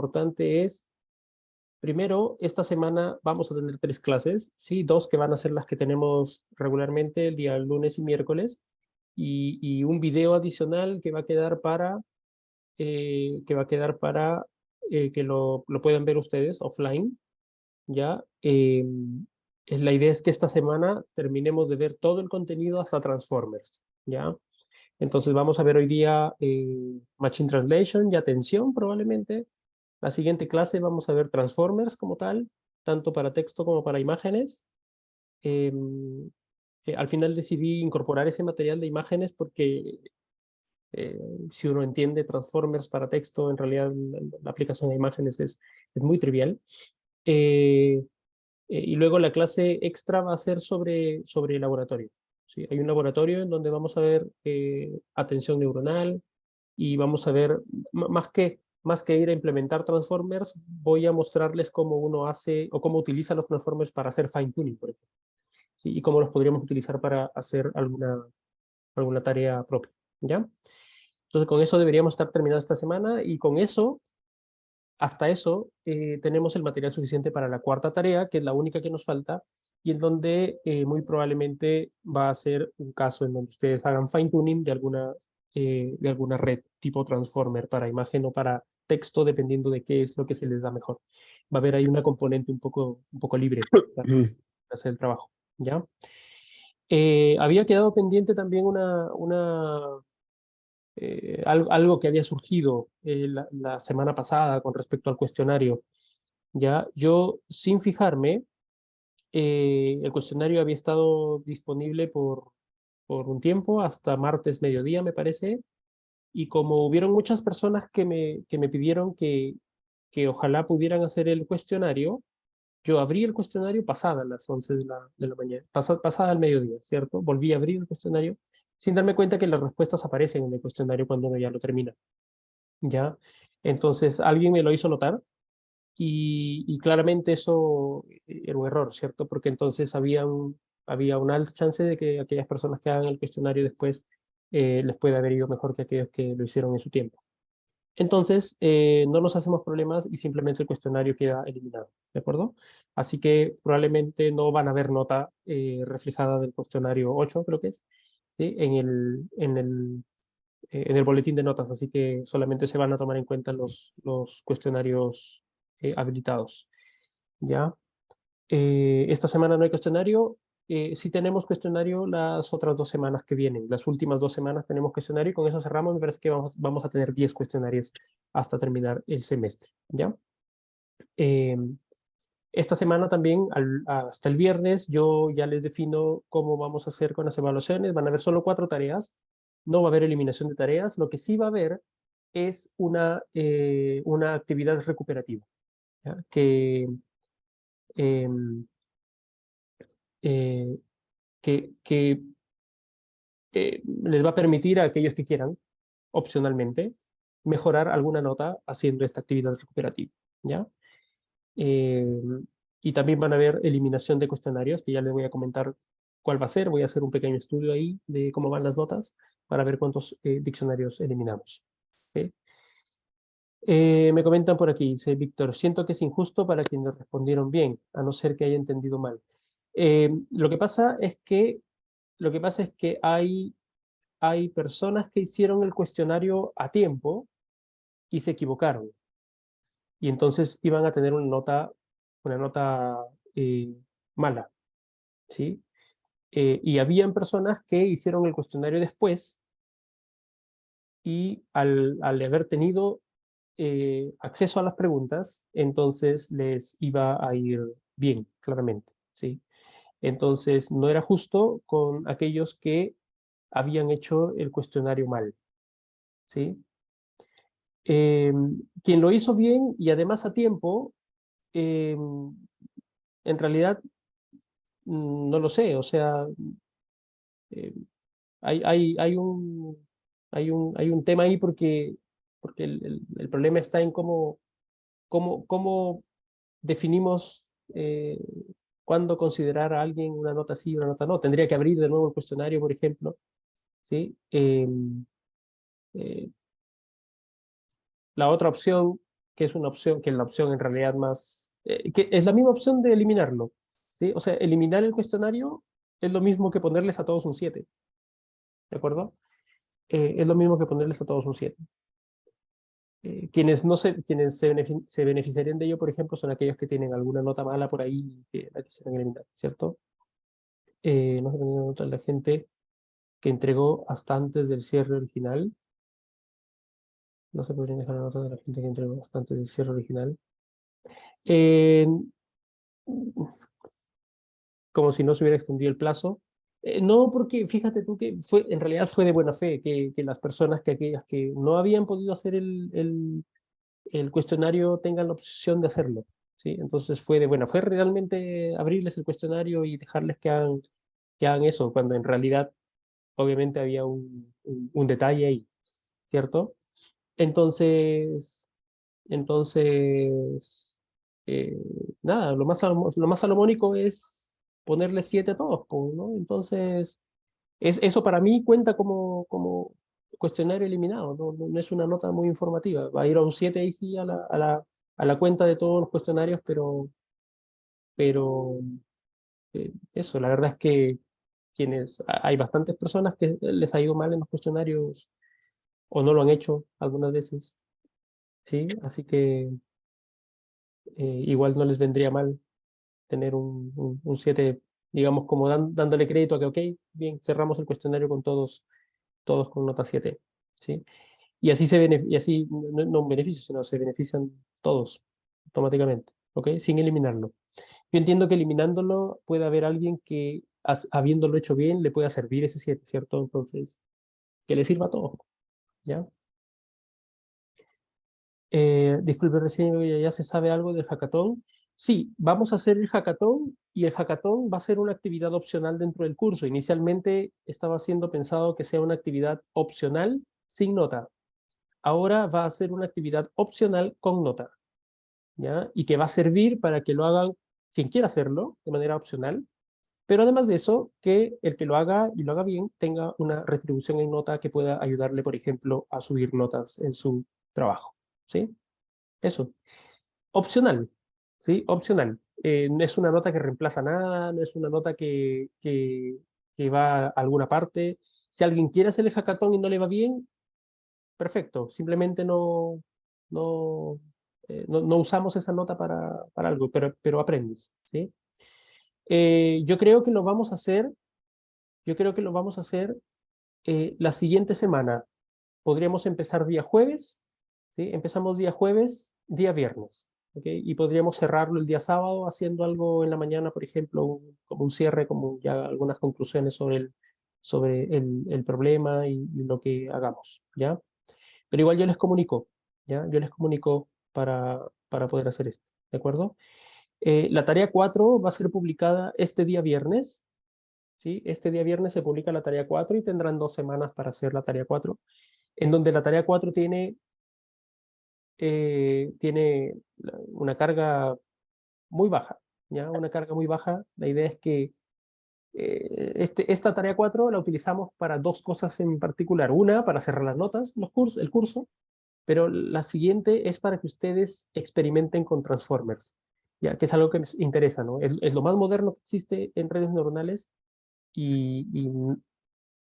importante es, primero, esta semana vamos a tener 3 clases, ¿sí? 2 que van a ser las que tenemos regularmente el día lunes y miércoles, y un video adicional que va a quedar para, que lo puedan ver ustedes offline, ¿ya? La idea es que esta semana terminemos de ver todo el contenido hasta Transformers, ¿ya? Entonces vamos a ver hoy día Machine Translation y atención probablemente. La siguiente clase vamos a ver Transformers como tal, tanto para texto como para imágenes. Al final decidí incorporar ese material de imágenes porque eh, si uno entiende Transformers para texto, en realidad la aplicación de imágenes es muy trivial. Y luego la clase extra va a ser sobre laboratorio. ¿Sí? Hay un laboratorio en donde vamos a ver atención neuronal y vamos a ver, más que ir a implementar transformers, voy a mostrarles cómo uno hace o cómo utiliza los transformers para hacer fine tuning, por ejemplo. ¿Sí? Y cómo los podríamos utilizar para hacer alguna tarea propia. ¿Ya? Entonces con eso deberíamos estar terminados esta semana y con eso hasta eso, tenemos el material suficiente para la cuarta tarea, que es la única que nos falta, y en donde muy probablemente va a ser un caso en donde ustedes hagan fine tuning de alguna red tipo transformer para imagen o para texto, dependiendo de qué es lo que se les da mejor. Va a haber ahí una componente un poco libre para hacer el trabajo, ¿ya? Había quedado pendiente también algo que había surgido la semana pasada con respecto al cuestionario. Ya, yo sin fijarme, el cuestionario había estado disponible por un tiempo, hasta martes mediodía, me parece, y como hubieron muchas personas que me pidieron que ojalá pudieran hacer el cuestionario, yo abrí el cuestionario pasada las 11 de la mañana, pasada el mediodía, ¿cierto? Volví a abrir el cuestionario sin darme cuenta que las respuestas aparecen en el cuestionario cuando uno ya lo termina, ¿ya? Entonces, alguien me lo hizo notar y claramente eso era un error, ¿cierto? Porque entonces había una alta chance de que aquellas personas que hagan el cuestionario después les pueda haber ido mejor que aquellos que lo hicieron en su tiempo. Entonces, no nos hacemos problemas y simplemente el cuestionario queda eliminado, ¿de acuerdo? Así que probablemente no van a ver nota reflejada del cuestionario 8, creo que es, ¿sí? En el boletín de notas, así que solamente se van a tomar en cuenta los cuestionarios habilitados. ¿Ya? Esta semana no hay cuestionario. Sí tenemos cuestionario las otras 2 semanas que vienen. Las últimas 2 semanas tenemos cuestionario y con eso cerramos. Me parece que vamos a tener 10 cuestionarios hasta terminar el semestre. ¿Ya? Eh, esta semana también, hasta el viernes, yo ya les defino cómo vamos a hacer con las evaluaciones. Van a haber solo 4 tareas. No va a haber eliminación de tareas. Lo que sí va a haber es una actividad recuperativa, ¿ya? Em, eh, que les va a permitir a aquellos que quieran, opcionalmente, mejorar alguna nota haciendo esta actividad recuperativa, ¿ya? Y también van a haber eliminación de cuestionarios, que ya les voy a comentar cuál va a ser. Voy a hacer un pequeño estudio ahí de cómo van las notas para ver cuántos diccionarios eliminamos. ¿Ok? Me comentan por aquí, dice Víctor, siento que es injusto para quienes respondieron bien, a no ser que haya entendido mal. Lo que pasa es que, hay personas que hicieron el cuestionario a tiempo y se equivocaron. Y entonces iban a tener una nota eh, mala, ¿sí? Y habían personas que hicieron el cuestionario después y al haber tenido acceso a las preguntas, entonces les iba a ir bien, claramente, ¿sí? Entonces no era justo con aquellos que habían hecho el cuestionario mal, ¿sí? Quien lo hizo bien y además a tiempo, eh, en realidad no lo sé, o sea, eh, hay, hay, hay un, hay un tema ahí porque el problema está en cómo definimos cuándo considerar a alguien una nota sí y una nota no. Tendría que abrir de nuevo el cuestionario, por ejemplo, ¿sí? Eh, la otra opción que es una opción, que es la opción en realidad más, que es la misma opción de eliminarlo, ¿sí? O sea, eliminar el cuestionario es lo mismo que ponerles a todos un 7, ¿de acuerdo? Es lo mismo que ponerles a todos un 7. Quienes se beneficiarían de ello, por ejemplo, son aquellos que tienen alguna nota mala por ahí y que la quisieran eliminar, ¿cierto? No se tenía nota la gente que entregó hasta antes del cierre original. No se podrían dejar la nota de la gente que entregó hasta antes del cierre original. Eh, como si no se hubiera extendido el plazo. No, porque fíjate tú que en realidad fue de buena fe que las personas, que aquellas que no habían podido hacer el cuestionario tengan la opción de hacerlo, ¿sí? Entonces fue de buena fe realmente abrirles el cuestionario y dejarles que hagan eso, cuando en realidad obviamente había un detalle ahí, ¿cierto? Entonces, entonces eh, nada, lo más salomónico es ponerle 7 a todos, pues, ¿no? Entonces, eso para mí cuenta como cuestionario eliminado, no es una nota muy informativa. Va a ir a un 7 ahí sí a la cuenta de todos los cuestionarios, pero eso, la verdad es que hay bastantes personas que les ha ido mal en los cuestionarios o no lo han hecho algunas veces, ¿sí? Así que igual no les vendría mal tener un 7, digamos, como dándole crédito a que, ok, bien, cerramos el cuestionario con todos con nota 7, ¿sí? Y así, y así no un beneficio, sino se benefician todos automáticamente, ¿ok? Sin eliminarlo. Yo entiendo que eliminándolo puede haber alguien que, habiéndolo hecho bien, le pueda servir ese 7, ¿cierto? Entonces, que le sirva a todos, ¿ya? Disculpe, recién ya se sabe algo del hackathon. Sí, vamos a hacer el hackathon y el hackathon va a ser una actividad opcional dentro del curso. Inicialmente estaba siendo pensado que sea una actividad opcional sin nota. Ahora va a ser una actividad opcional con nota, ¿ya? Y que va a servir para que lo hagan quien quiera hacerlo de manera opcional, pero además de eso, que el que lo haga y lo haga bien tenga una retribución en nota que pueda ayudarle, por ejemplo, a subir notas en su trabajo, ¿sí? Eso. Opcional, ¿sí? Opcional. No es una nota que reemplaza nada, no es una nota que va a alguna parte. Si alguien quiere hacer el hackathon y no le va bien, perfecto. Simplemente no usamos esa nota para algo, pero aprendes, ¿sí? Yo creo que lo vamos a hacer, yo creo que lo vamos a hacer la siguiente semana. Podríamos empezar día jueves, ¿sí? Empezamos día jueves, día viernes, ¿ok? Y podríamos cerrarlo el día sábado haciendo algo en la mañana, por ejemplo, como un cierre, como ya algunas conclusiones sobre el problema y lo que hagamos, ¿ya? Pero igual yo les comunico, ¿ya? Yo les comunico para poder hacer esto, ¿de acuerdo? La tarea 4 va a ser publicada este día viernes, ¿sí? Este día viernes se publica la tarea 4 y tendrán 2 semanas para hacer la tarea 4, en donde la tarea 4 tiene una carga muy baja, ¿ya? Una carga muy baja. La idea es que esta tarea 4 la utilizamos para dos cosas en particular. Una, para cerrar las notas, el curso, pero la siguiente es para que ustedes experimenten con Transformers, ya que es algo que les interesa, ¿no? Es lo más moderno que existe en redes neuronales y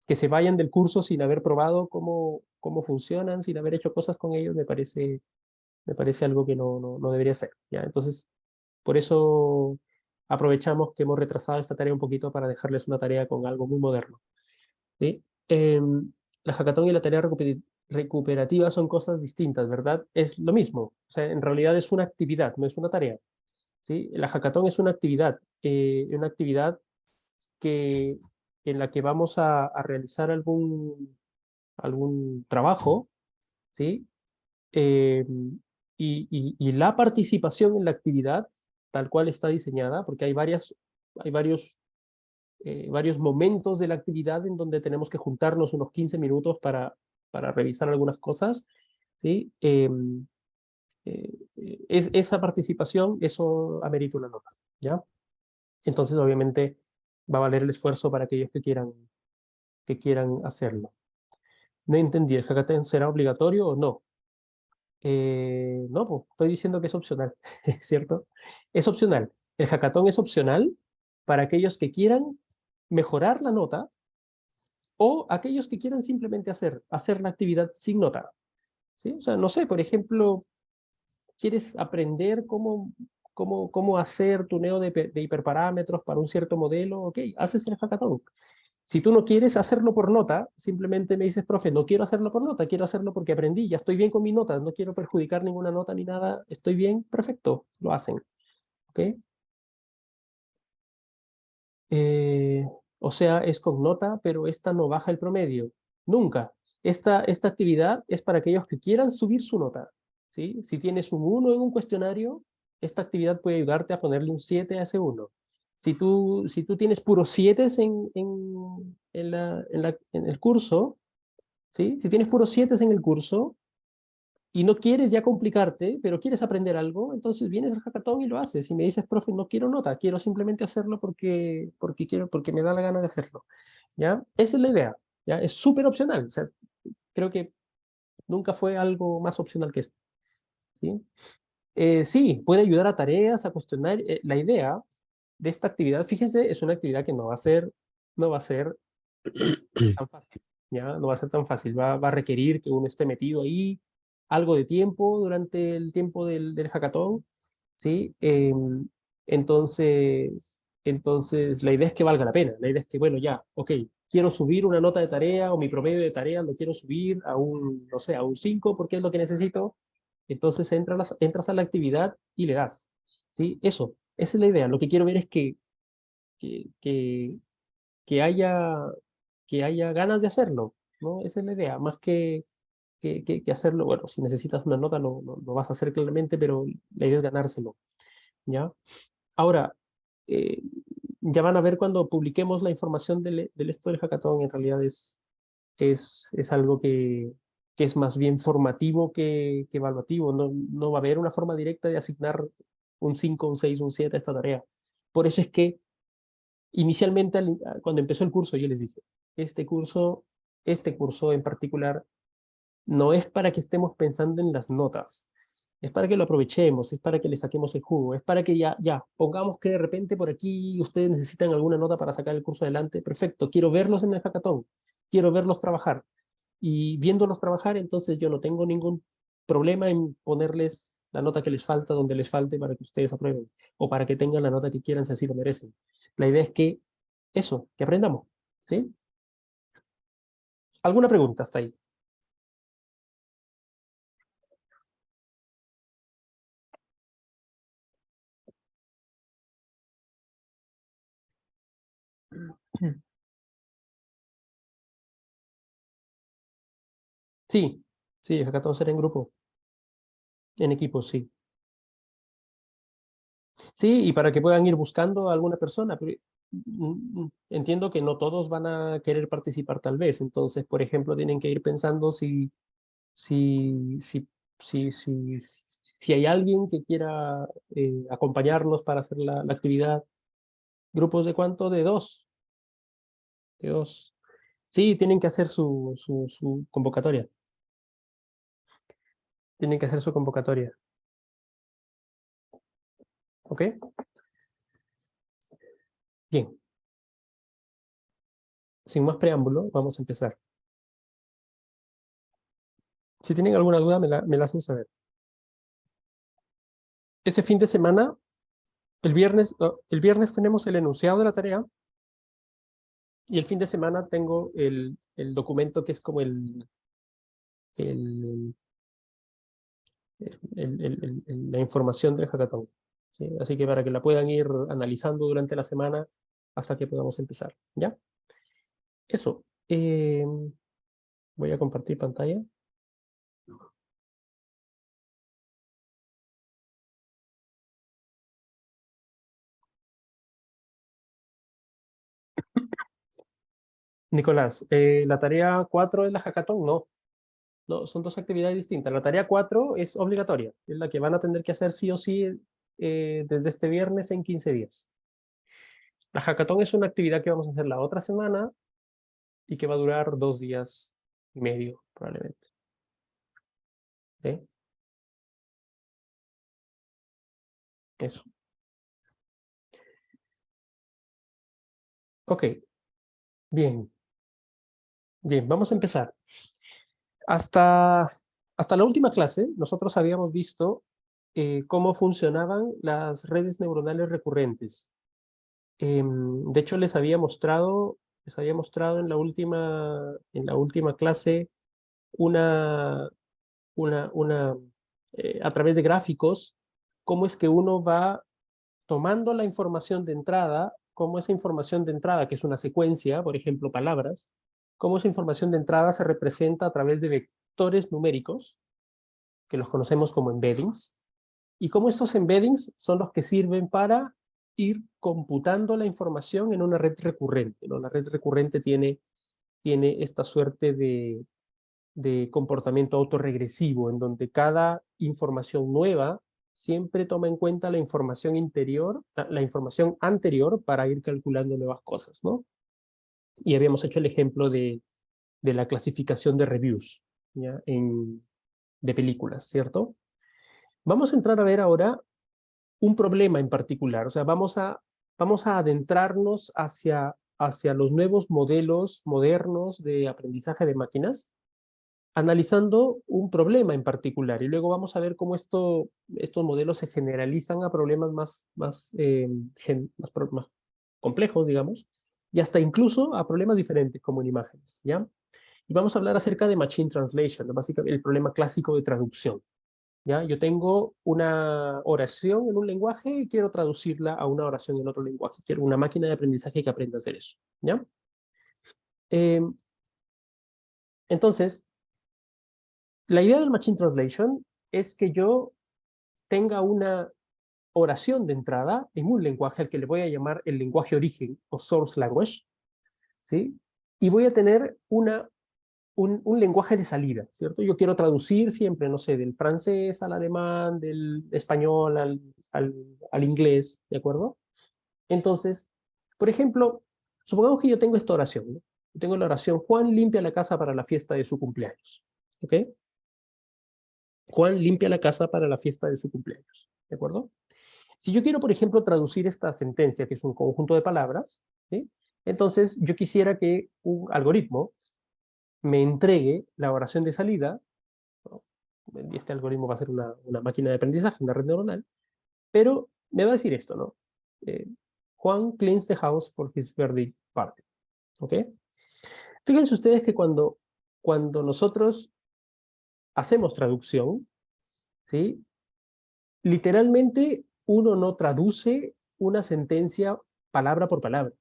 que se vayan del curso sin haber probado cómo funcionan, sin haber hecho cosas con ellos, me parece algo que no debería ser, ¿ya? Entonces, por eso aprovechamos que hemos retrasado esta tarea un poquito para dejarles una tarea con algo muy moderno, ¿sí? La hackathon y la tarea recuperativa son cosas distintas, ¿verdad? Es lo mismo, o sea, en realidad es una actividad, no es una tarea, ¿sí? La hackathon es una actividad que, en la que vamos a realizar algún trabajo, ¿sí? Eh, y la participación en la actividad, tal cual está diseñada, porque hay varios momentos de la actividad en donde tenemos que juntarnos unos 15 minutos para revisar algunas cosas, ¿sí? Esa participación, eso amerita una nota, ¿ya? Entonces, obviamente, va a valer el esfuerzo para aquellos que quieran hacerlo. No entendí, ¿el hackathon será obligatorio o no? No, pues estoy diciendo que es opcional, ¿cierto? Es opcional. El hackathon es opcional para aquellos que quieran mejorar la nota o aquellos que quieran simplemente hacer la actividad sin nota. ¿Sí? O sea, no sé, por ejemplo, quieres aprender cómo hacer tuneo de hiperparámetros para un cierto modelo, ok, haces el hackathon. Si tú no quieres hacerlo por nota, simplemente me dices, profe, no quiero hacerlo por nota, quiero hacerlo porque aprendí, ya estoy bien con mi nota, no quiero perjudicar ninguna nota ni nada, estoy bien, perfecto, lo hacen. ¿Ok? Eh, o sea, es con nota, pero esta no baja el promedio. Nunca. Esta actividad es para aquellos que quieran subir su nota. ¿Sí? Si tienes un 1 en un cuestionario, esta actividad puede ayudarte a ponerle un 7 a ese 1. Si tú tienes puros 7 en el curso, ¿sí? Si tienes puros 7 en el curso, y no quieres ya complicarte, pero quieres aprender algo, entonces vienes al hackathon y lo haces. Y me dices, profe, no quiero nota, quiero simplemente hacerlo porque me da la gana de hacerlo. ¿Ya? Esa es la idea. ¿Ya? Es súper opcional. O sea, creo que nunca fue algo más opcional que esto. ¿Sí? Sí, puede ayudar a tareas, a cuestionar. La idea de esta actividad, fíjense, es una actividad que no va a ser tan fácil. ¿Ya? No va a ser tan fácil. Va a requerir que uno esté metido ahí algo de tiempo durante el tiempo del hackathon, ¿sí? Entonces, la idea es que valga la pena. La idea es que, bueno, ya, ok, quiero subir una nota de tarea o mi promedio de tarea lo quiero subir a un, no sé, a un 5 porque es lo que necesito. Entonces entras a la actividad y le das, ¿sí? Eso, esa es la idea. Lo que quiero ver es que, que, que haya, que haya ganas de hacerlo, ¿no? Esa es la idea, más que hacerlo. Bueno, si necesitas una nota lo vas a hacer claramente, pero la idea es ganárselo, ¿ya? Ahora, eh, ya van a ver cuando publiquemos la información del esto del hackathon, en realidad es algo que es más bien formativo que evaluativo. No va a haber una forma directa de asignar un 5 un 6 un 7 a esta tarea. Por eso es que inicialmente, cuando empezó el curso, yo les dije, este curso, este curso en particular, no es para que estemos pensando en las notas, es para que lo aprovechemos, es para que le saquemos el jugo, es para que ya, pongamos que de repente por aquí ustedes necesitan alguna nota para sacar el curso adelante, perfecto, quiero verlos en el hackathon, quiero verlos trabajar, y viéndolos trabajar, entonces yo no tengo ningún problema en ponerles la nota que les falta donde les falte para que ustedes aprueben, o para que tengan la nota que quieran si así lo merecen. La idea es que eso, que aprendamos, ¿sí? ¿Alguna pregunta hasta ahí? Sí, sí, el hackathon será en grupo, en equipo, sí. Sí, y para que puedan ir buscando a alguna persona. Pero, entiendo que no todos van a querer participar tal vez. Entonces, por ejemplo, tienen que ir pensando si, si, si hay alguien que quiera acompañarnos para hacer la actividad. ¿Grupos de cuánto? De dos. De dos. Sí, tienen que hacer su convocatoria. Tienen que hacer su convocatoria. ¿Ok? Bien. Sin más preámbulo, vamos a empezar. Si tienen alguna duda, me la hacen saber. Este fin de semana, el viernes tenemos el enunciado de la tarea y el fin de semana tengo el documento que es como el, la información del hackathon. ¿Sí? Así que para que la puedan ir analizando durante la semana hasta que podamos empezar. ¿Ya? Eso. Voy a compartir pantalla. Nicolás, la tarea 4 es la hackathon, no. No, son dos actividades distintas. La tarea 4 es obligatoria, es la que van a tener que hacer sí o sí desde este viernes en 15 días. La hackathon es una actividad que vamos a hacer la otra semana y que va a durar 2 días y medio, probablemente. ¿Ok? Eso. Ok, bien. Bien, vamos a empezar. Hasta la última clase, nosotros habíamos visto cómo funcionaban las redes neuronales recurrentes. De hecho, les había mostrado en la última clase una, una a través de gráficos, cómo es que uno va tomando la información de entrada, cómo esa información de entrada, que es una secuencia, por ejemplo, palabras, cómo esa información de entrada se representa a través de vectores numéricos, que los conocemos como embeddings, y cómo estos embeddings son los que sirven para ir computando la información en una red recurrente, ¿no? La red recurrente tiene esta suerte de comportamiento autorregresivo, en donde cada información nueva siempre toma en cuenta la información la información anterior para ir calculando nuevas cosas, ¿no? Y habíamos hecho el ejemplo de la clasificación de reviews, ¿ya? De películas, ¿cierto? Vamos a entrar a ver ahora un problema en particular, o sea, vamos a adentrarnos hacia los nuevos modelos modernos de aprendizaje de máquinas, analizando un problema en particular, y luego vamos a ver cómo estos modelos se generalizan a problemas más complejos, digamos, y hasta incluso a problemas diferentes, como en imágenes, ¿ya? Y vamos a hablar acerca de Machine Translation, básicamente el problema clásico de traducción, ¿ya? Yo tengo una oración en un lenguaje y quiero traducirla a una oración en otro lenguaje. Quiero una máquina de aprendizaje que aprenda a hacer eso, ¿ya? Eh, entonces, la idea del Machine Translation es que yo tenga una oración de entrada en un lenguaje al que le voy a llamar el lenguaje origen o source language, ¿sí? Y voy a tener un lenguaje de salida, ¿cierto? Yo quiero traducir siempre, no sé, del francés al alemán, del español al inglés, ¿de acuerdo? Entonces, por ejemplo, supongamos que yo tengo esta oración, ¿no? Yo tengo la oración, Juan limpia la casa para la fiesta de su cumpleaños, ¿ok? Juan limpia la casa para la fiesta de su cumpleaños, ¿de acuerdo? Si yo quiero, por ejemplo, traducir esta sentencia, que es un conjunto de palabras, ¿sí? Entonces yo quisiera que un algoritmo me entregue la oración de salida, ¿no? Y este algoritmo va a ser una máquina de aprendizaje, una red neuronal, pero me va a decir esto, ¿no? Eh, Juan cleans the house for his birthday party, ¿ok? Fíjense ustedes que cuando nosotros hacemos traducción, ¿sí? Literalmente uno no traduce una sentencia palabra por palabra,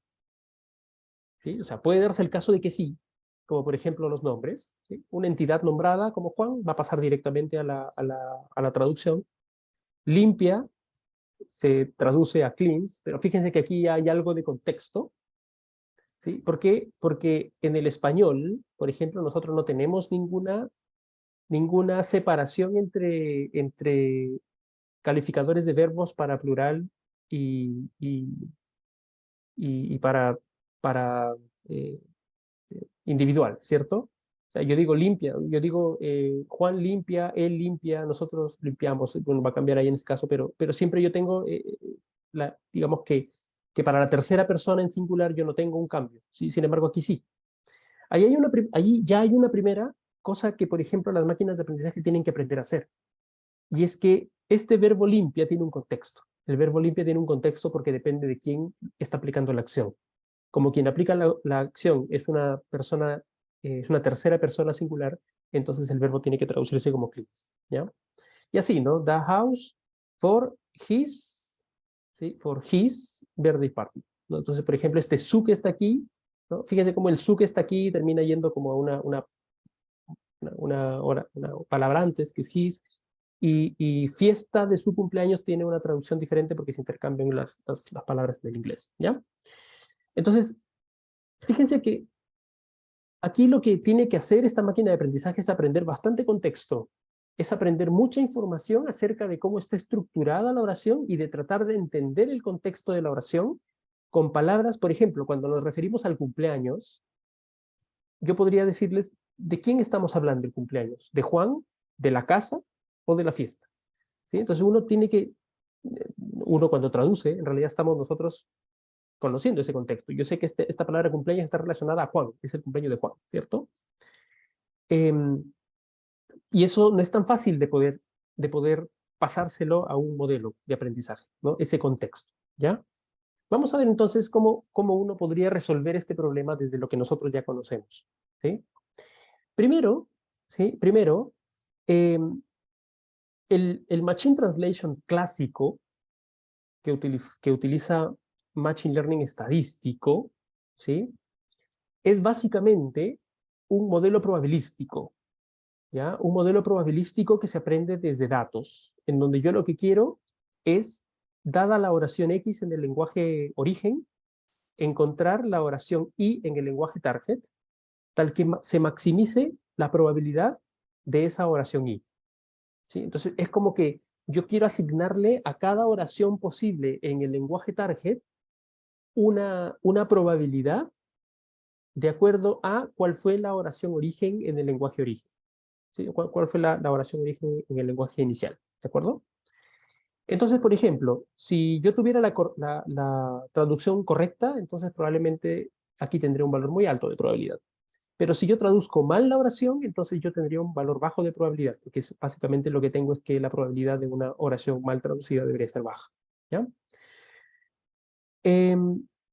¿sí? O sea, puede darse el caso de que sí, como por ejemplo los nombres, ¿sí? Una entidad nombrada como Juan va a pasar directamente a la traducción. Limpia se traduce a cleans, pero fíjense que aquí hay algo de contexto, ¿sí? ¿Por qué? Porque en el español, por ejemplo, nosotros no tenemos ninguna separación entre calificadores de verbos para plural y, y, y para eh, individual, ¿cierto? O sea, yo digo limpia, yo digo Juan limpia, él limpia, nosotros limpiamos, bueno, va a cambiar ahí en este caso, pero siempre yo tengo, digamos que para la tercera persona en singular yo no tengo un cambio, ¿sí? Sin embargo, aquí sí. Allí ya hay una primera cosa que, por ejemplo, las máquinas de aprendizaje tienen que aprender a hacer, y es que este verbo limpia tiene un contexto. El verbo limpia tiene un contexto porque depende de quién está aplicando la acción. Como quien aplica la acción es una persona, es una tercera persona singular, entonces el verbo tiene que traducirse como cleans, ¿ya? Y así, ¿no? The house for his, ¿sí? For his birthday party, ¿no? Entonces, por ejemplo, este su que está aquí, ¿no? Fíjense cómo el su que está aquí termina yendo como a una palabra antes, que es his, y fiesta de su cumpleaños tiene una traducción diferente porque se intercambian las palabras del inglés, ¿ya? Entonces, fíjense que aquí lo que tiene que hacer esta máquina de aprendizaje es aprender bastante contexto, es aprender mucha información acerca de cómo está estructurada la oración y de tratar de entender el contexto de la oración con palabras, por ejemplo, cuando nos referimos al cumpleaños, yo podría decirles de quién estamos hablando el cumpleaños, de Juan, de la casa o de la fiesta, ¿sí? Entonces uno tiene que, Uno cuando traduce, en realidad estamos nosotros conociendo ese contexto. Yo sé que esta palabra cumpleaños está relacionada a Juan, es el cumpleaños de Juan, ¿cierto? Y eso no es tan fácil de poder pasárselo a un modelo de aprendizaje, ¿no? Ese contexto, ¿ya? Vamos a ver entonces cómo uno podría resolver este problema desde lo que nosotros ya conocemos, ¿sí? Primero, ¿sí? Primero, eh, el Machine Translation clásico que utiliza Machine Learning estadístico, ¿sí? Es básicamente un modelo probabilístico, ¿ya? Un modelo probabilístico que se aprende desde datos, en donde yo lo que quiero es, dada la oración X en el lenguaje origen, encontrar la oración Y en el lenguaje target, tal que se maximice la probabilidad de esa oración Y, ¿sí? Entonces, es como que yo quiero asignarle a cada oración posible en el lenguaje target una probabilidad de acuerdo a cuál fue la oración origen en el lenguaje origen. ¿Sí? ¿Cuál fue la oración origen en el lenguaje inicial? ¿De acuerdo? Entonces, por ejemplo, si yo tuviera la traducción correcta, entonces probablemente aquí tendría un valor muy alto de probabilidad. Pero si yo traduzco mal la oración, entonces yo tendría un valor bajo de probabilidad, porque básicamente lo que tengo es que la probabilidad de una oración mal traducida debería ser baja. ¿Ya?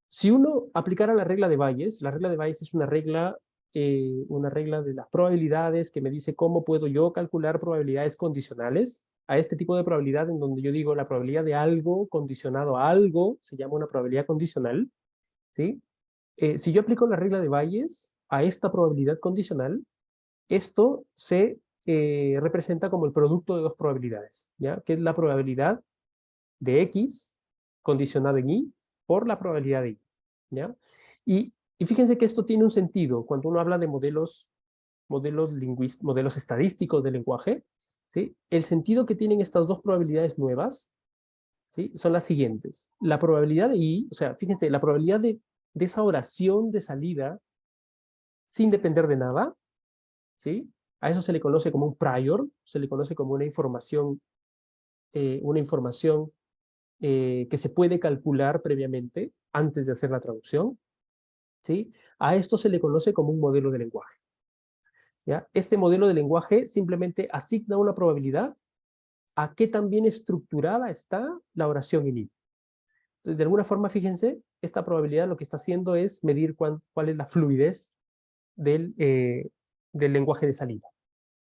Si uno aplicara la regla de Bayes es una regla de las probabilidades que me dice cómo puedo yo calcular probabilidades condicionales a este tipo de probabilidad en donde yo digo la probabilidad de algo condicionado a algo se llama una probabilidad condicional, ¿sí? Si yo aplico la regla de Bayes a esta probabilidad condicional, esto se representa como el producto de dos probabilidades, ¿ya? Que es la probabilidad de X condicionado en Y por la probabilidad de Y, ¿ya? Y fíjense que esto tiene un sentido cuando uno habla de modelos estadísticos del lenguaje, ¿sí? El sentido que tienen estas dos probabilidades nuevas, ¿sí? Son las siguientes. La probabilidad de Y, o sea, fíjense, la probabilidad de esa oración de salida sin depender de nada, ¿sí? A eso se le conoce como un prior, se le conoce como una información que se puede calcular previamente antes de hacer la traducción, ¿sí? A esto se le conoce como un modelo de lenguaje, ¿ya? Este modelo de lenguaje simplemente asigna una probabilidad a qué tan bien estructurada está la oración en I. Entonces, de alguna forma, fíjense, esta probabilidad lo que está haciendo es medir cuál es la fluidez del lenguaje de salida,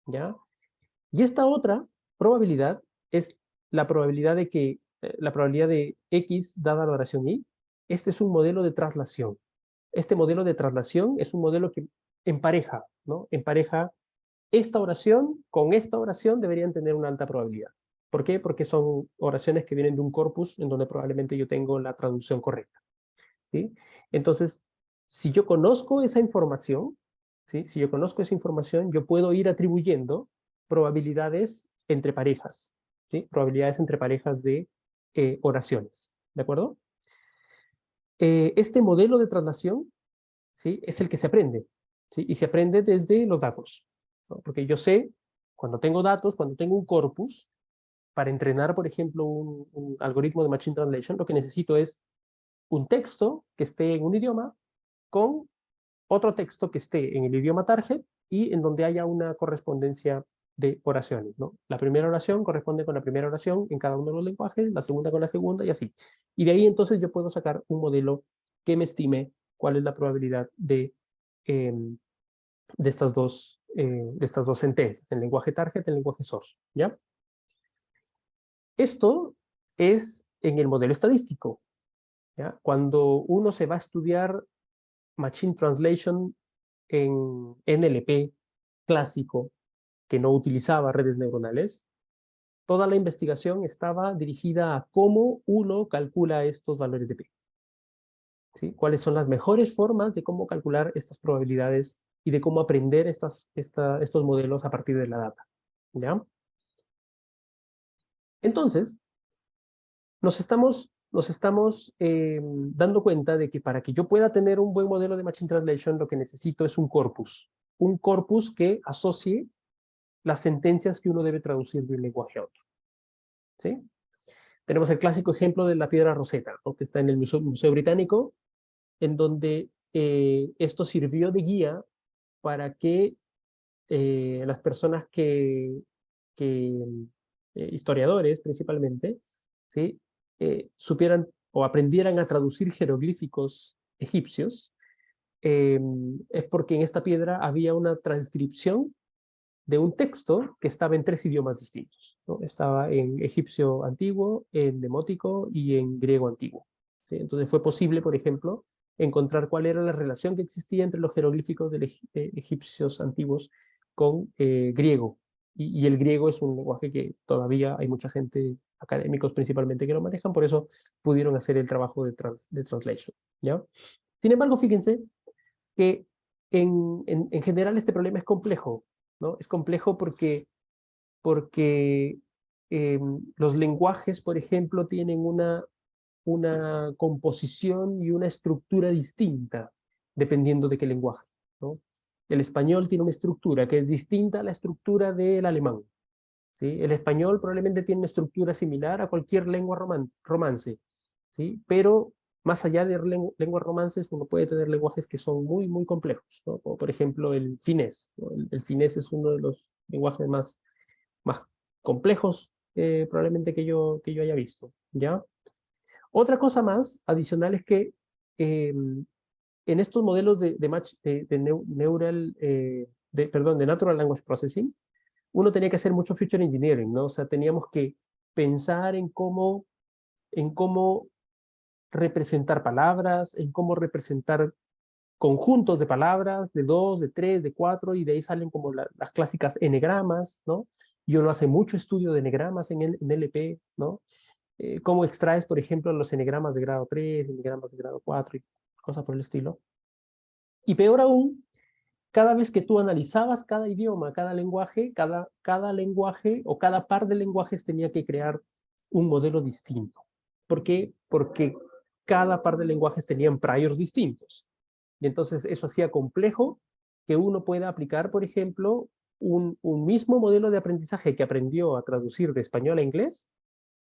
¿ya? Y esta otra probabilidad es la probabilidad de X dada la oración Y. Este es un modelo de traslación. Este modelo de traslación es un modelo que empareja, ¿no? Empareja esta oración con esta oración deberían tener una alta probabilidad. ¿Por qué? Porque son oraciones que vienen de un corpus en donde probablemente yo tengo la traducción correcta, ¿sí? Entonces, si yo conozco esa información, ¿sí? Si yo conozco esa información, yo puedo ir atribuyendo probabilidades entre parejas, ¿sí? Probabilidades entre parejas de oraciones, ¿de acuerdo? Este modelo de traslación, ¿sí? Es el que se aprende, ¿sí? Y se aprende desde los datos, ¿no? Porque yo sé, cuando tengo datos, cuando tengo un corpus, para entrenar, por ejemplo, un algoritmo de Machine Translation, lo que necesito es un texto que esté en un idioma con otro texto que esté en el idioma target y en donde haya una correspondencia de oraciones, ¿no? La primera oración corresponde con la primera oración en cada uno de los lenguajes, la segunda con la segunda y así. Y de ahí entonces yo puedo sacar un modelo que me estime cuál es la probabilidad eh, de estas dos sentencias, el lenguaje target y el lenguaje source, ¿ya? Esto es en el modelo estadístico, ¿ya? Cuando uno se va a estudiar Machine Translation en NLP clásico, que no utilizaba redes neuronales, toda la investigación estaba dirigida a cómo uno calcula estos valores de P, ¿sí? Cuáles son las mejores formas de cómo calcular estas probabilidades y de cómo aprender estos modelos a partir de la data, ¿ya? Entonces, nos estamos dando cuenta de que para que yo pueda tener un buen modelo de Machine Translation, lo que necesito es un corpus que asocie las sentencias que uno debe traducir de un lenguaje a otro, ¿sí? Tenemos el clásico ejemplo de la piedra Rosetta, ¿no? Que está en el Museo Británico, en donde esto sirvió de guía para que las personas historiadores principalmente, ¿sí? Supieran o aprendieran a traducir jeroglíficos egipcios, es porque en esta piedra había una transcripción de un texto que estaba en 3 idiomas distintos, ¿no? Estaba en egipcio antiguo, en demótico y en griego antiguo, ¿sí? Entonces fue posible, por ejemplo, encontrar cuál era la relación que existía entre los jeroglíficos de egipcios antiguos con griego. Y el griego es un lenguaje que todavía hay mucha gente, académicos principalmente, que lo manejan, por eso pudieron hacer el trabajo de translation, ¿ya? Sin embargo, fíjense que en general este problema es complejo, ¿no? Es complejo porque los lenguajes, por ejemplo, tienen una composición y una estructura distinta dependiendo de qué lenguaje, ¿no? El español tiene una estructura que es distinta a la estructura del alemán, ¿sí? El español probablemente tiene una estructura similar a cualquier lengua romance, ¿sí? Pero más allá de lenguas romances, uno puede tener lenguajes que son muy, muy complejos, ¿no? Como por ejemplo el finés, ¿no? El finés es uno de los lenguajes más complejos probablemente que yo haya visto, ¿ya? Otra cosa más adicional es que en estos modelos de Natural Language Processing, uno tenía que hacer mucho feature engineering, ¿no? O sea, teníamos que pensar en cómo representar palabras, en cómo representar conjuntos de palabras, de 2, de 3, de 4, y de ahí salen como las clásicas enegramas, ¿no? Y uno hace mucho estudio de enegramas en LP, ¿no? Cómo extraes, por ejemplo, los enegramas de grado 3, enegramas de grado 4 y cosas por el estilo. Y peor aún, cada vez que tú analizabas cada idioma, cada lenguaje o cada par de lenguajes tenía que crear un modelo distinto. ¿Por qué? Porque cada par de lenguajes tenían priors distintos. Y entonces eso hacía complejo que uno pueda aplicar, por ejemplo, un mismo modelo de aprendizaje que aprendió a traducir de español a inglés,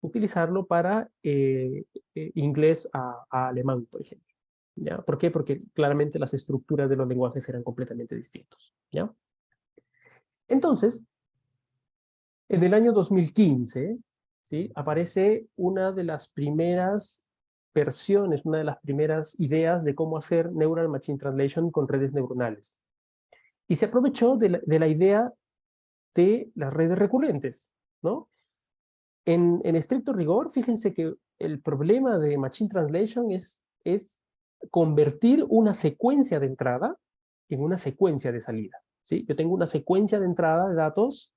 utilizarlo para inglés a alemán, por ejemplo. ¿Ya? ¿Por qué? Porque claramente las estructuras de los lenguajes eran completamente distintos, ¿ya? Entonces, en el año 2015, ¿sí? Aparece una de las primeras versiones, una de las primeras ideas de cómo hacer Neural Machine Translation con redes neuronales. Y se aprovechó de la idea de las redes recurrentes, ¿no? En estricto rigor, fíjense que el problema de Machine Translation es convertir una secuencia de entrada en una secuencia de salida, ¿sí? Yo tengo una secuencia de entrada de datos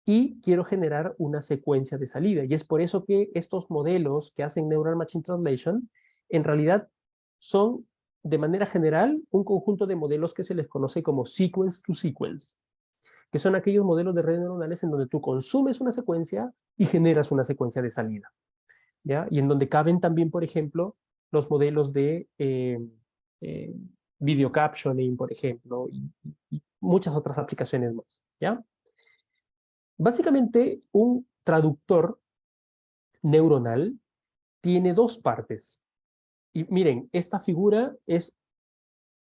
y quiero generar una secuencia de salida. Y es por eso que estos modelos que hacen Neural Machine Translation en realidad son, de manera general, un conjunto de modelos que se les conoce como sequence to sequence, que son aquellos modelos de redes neuronales en donde tú consumes una secuencia y generas una secuencia de salida, ¿ya? Y en donde caben también, por ejemplo, los modelos de eh, video captioning, por ejemplo, y muchas otras aplicaciones más, ¿ya? Básicamente, un traductor neuronal tiene 2 partes. Y miren, esta figura es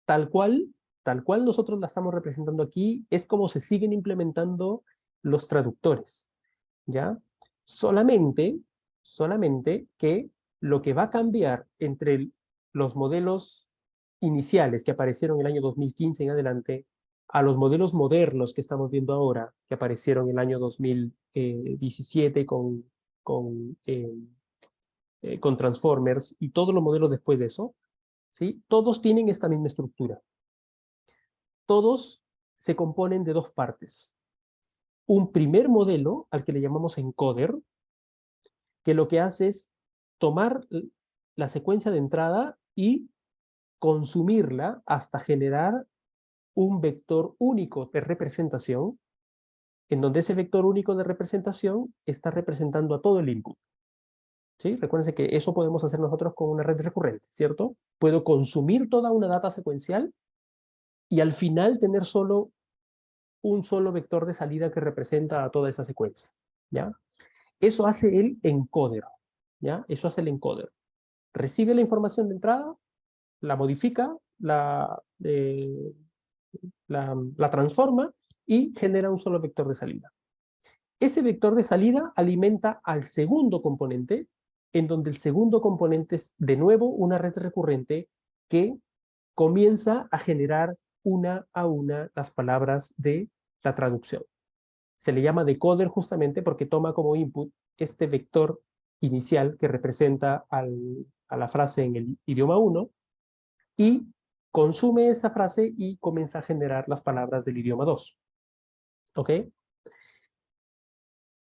tal cual, tal cual nosotros la estamos representando aquí, es como se siguen implementando los traductores, ¿ya? Solamente, solamente que lo que va a cambiar entre los modelos iniciales que aparecieron en el año 2015 en adelante a los modelos modernos que estamos viendo ahora, que aparecieron en el año 2017 con Transformers y todos los modelos después de eso, ¿sí? Todos tienen esta misma estructura. Todos se componen de 2 partes. Un primer modelo, al que le llamamos encoder, que lo que hace es tomar la secuencia de entrada y consumirla hasta generar un vector único de representación, en donde ese vector único de representación está representando a todo el input, ¿sí? Recuérdense que eso podemos hacer nosotros con una red recurrente, ¿cierto? Puedo consumir toda una data secuencial y al final tener solo un solo vector de salida que representa a toda esa secuencia, ¿ya? Eso hace el encoder, ¿ya? Eso hace el encoder. Recibe la información de entrada, la modifica, la transforma y genera un solo vector de salida. Ese vector de salida alimenta al segundo componente, en donde el segundo componente es de nuevo una red recurrente que comienza a generar una a una las palabras de la traducción. Se le llama decoder justamente porque toma como input este vector inicial que representa a la frase en el idioma 1 y consume esa frase y comienza a generar las palabras del idioma 2. ¿Ok?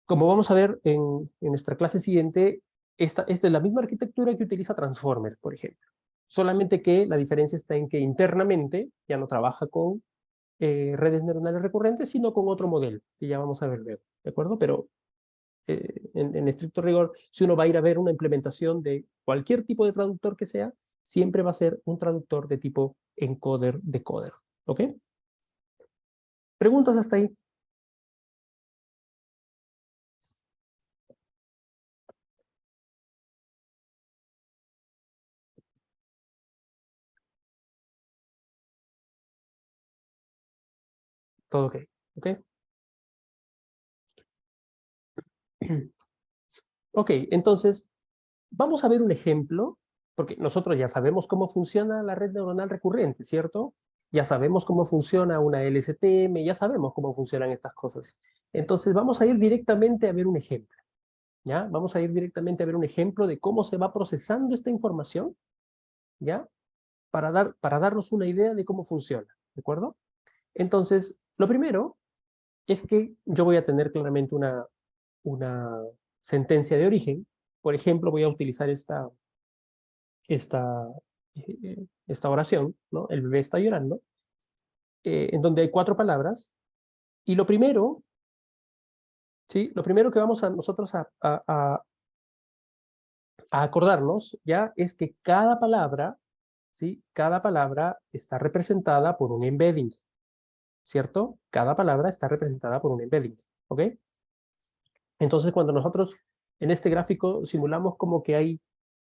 Como vamos a ver en nuestra clase siguiente, esta es la misma arquitectura que utiliza Transformer, por ejemplo. Solamente que la diferencia está en que internamente ya no trabaja con redes neuronales recurrentes, sino con otro modelo, que ya vamos a ver luego, ¿de acuerdo? Pero en estricto rigor, si uno va a ir a ver una implementación de cualquier tipo de traductor que sea, siempre va a ser un traductor de tipo encoder-decoder, ¿ok? ¿Preguntas hasta ahí? Todo ok, ¿ok? Ok, entonces, vamos a ver un ejemplo, porque nosotros ya sabemos cómo funciona la red neuronal recurrente, ¿cierto? Ya sabemos cómo funciona una LSTM, ya sabemos cómo funcionan estas cosas. Entonces, vamos a ir directamente a ver un ejemplo, ¿ya? Vamos a ir directamente a ver un ejemplo de cómo se va procesando esta información, ¿ya? Para darnos una idea de cómo funciona, ¿de acuerdo? Entonces, lo primero es que yo voy a tener claramente una sentencia de origen. Por ejemplo, voy a utilizar esta oración, ¿no? El bebé está llorando, en donde hay 4 palabras. Y lo primero, ¿sí? Lo primero que vamos a nosotros a acordarnos, ¿ya? Es que cada palabra, ¿sí? Cada palabra está representada por un embedding, ¿cierto? Cada palabra está representada por un embedding, ¿ok? Entonces, cuando nosotros en este gráfico simulamos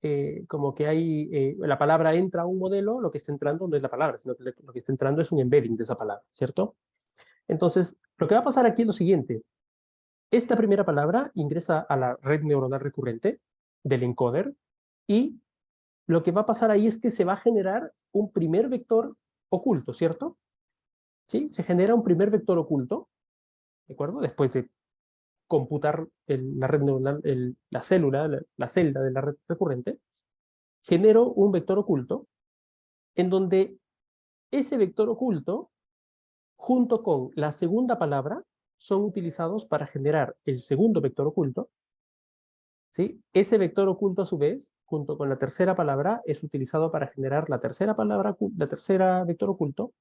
la palabra entra a un modelo, lo que está entrando no es la palabra, sino que lo que está entrando es un embedding de esa palabra, ¿cierto? Entonces, lo que va a pasar aquí es lo siguiente. Esta primera palabra ingresa a la red neuronal recurrente del encoder y lo que va a pasar ahí es que se va a generar un primer vector oculto, ¿cierto? ¿Sí? Se genera un primer vector oculto, ¿de acuerdo? Después de computar la red neuronal, la célula, la celda de la red recurrente, genero un vector oculto en donde ese vector oculto, junto con la segunda palabra, son utilizados para generar el segundo vector oculto. ¿Sí? Ese vector oculto, a su vez, junto con la tercera palabra, es utilizado para generar la tercera palabra, la tercera vector oculto,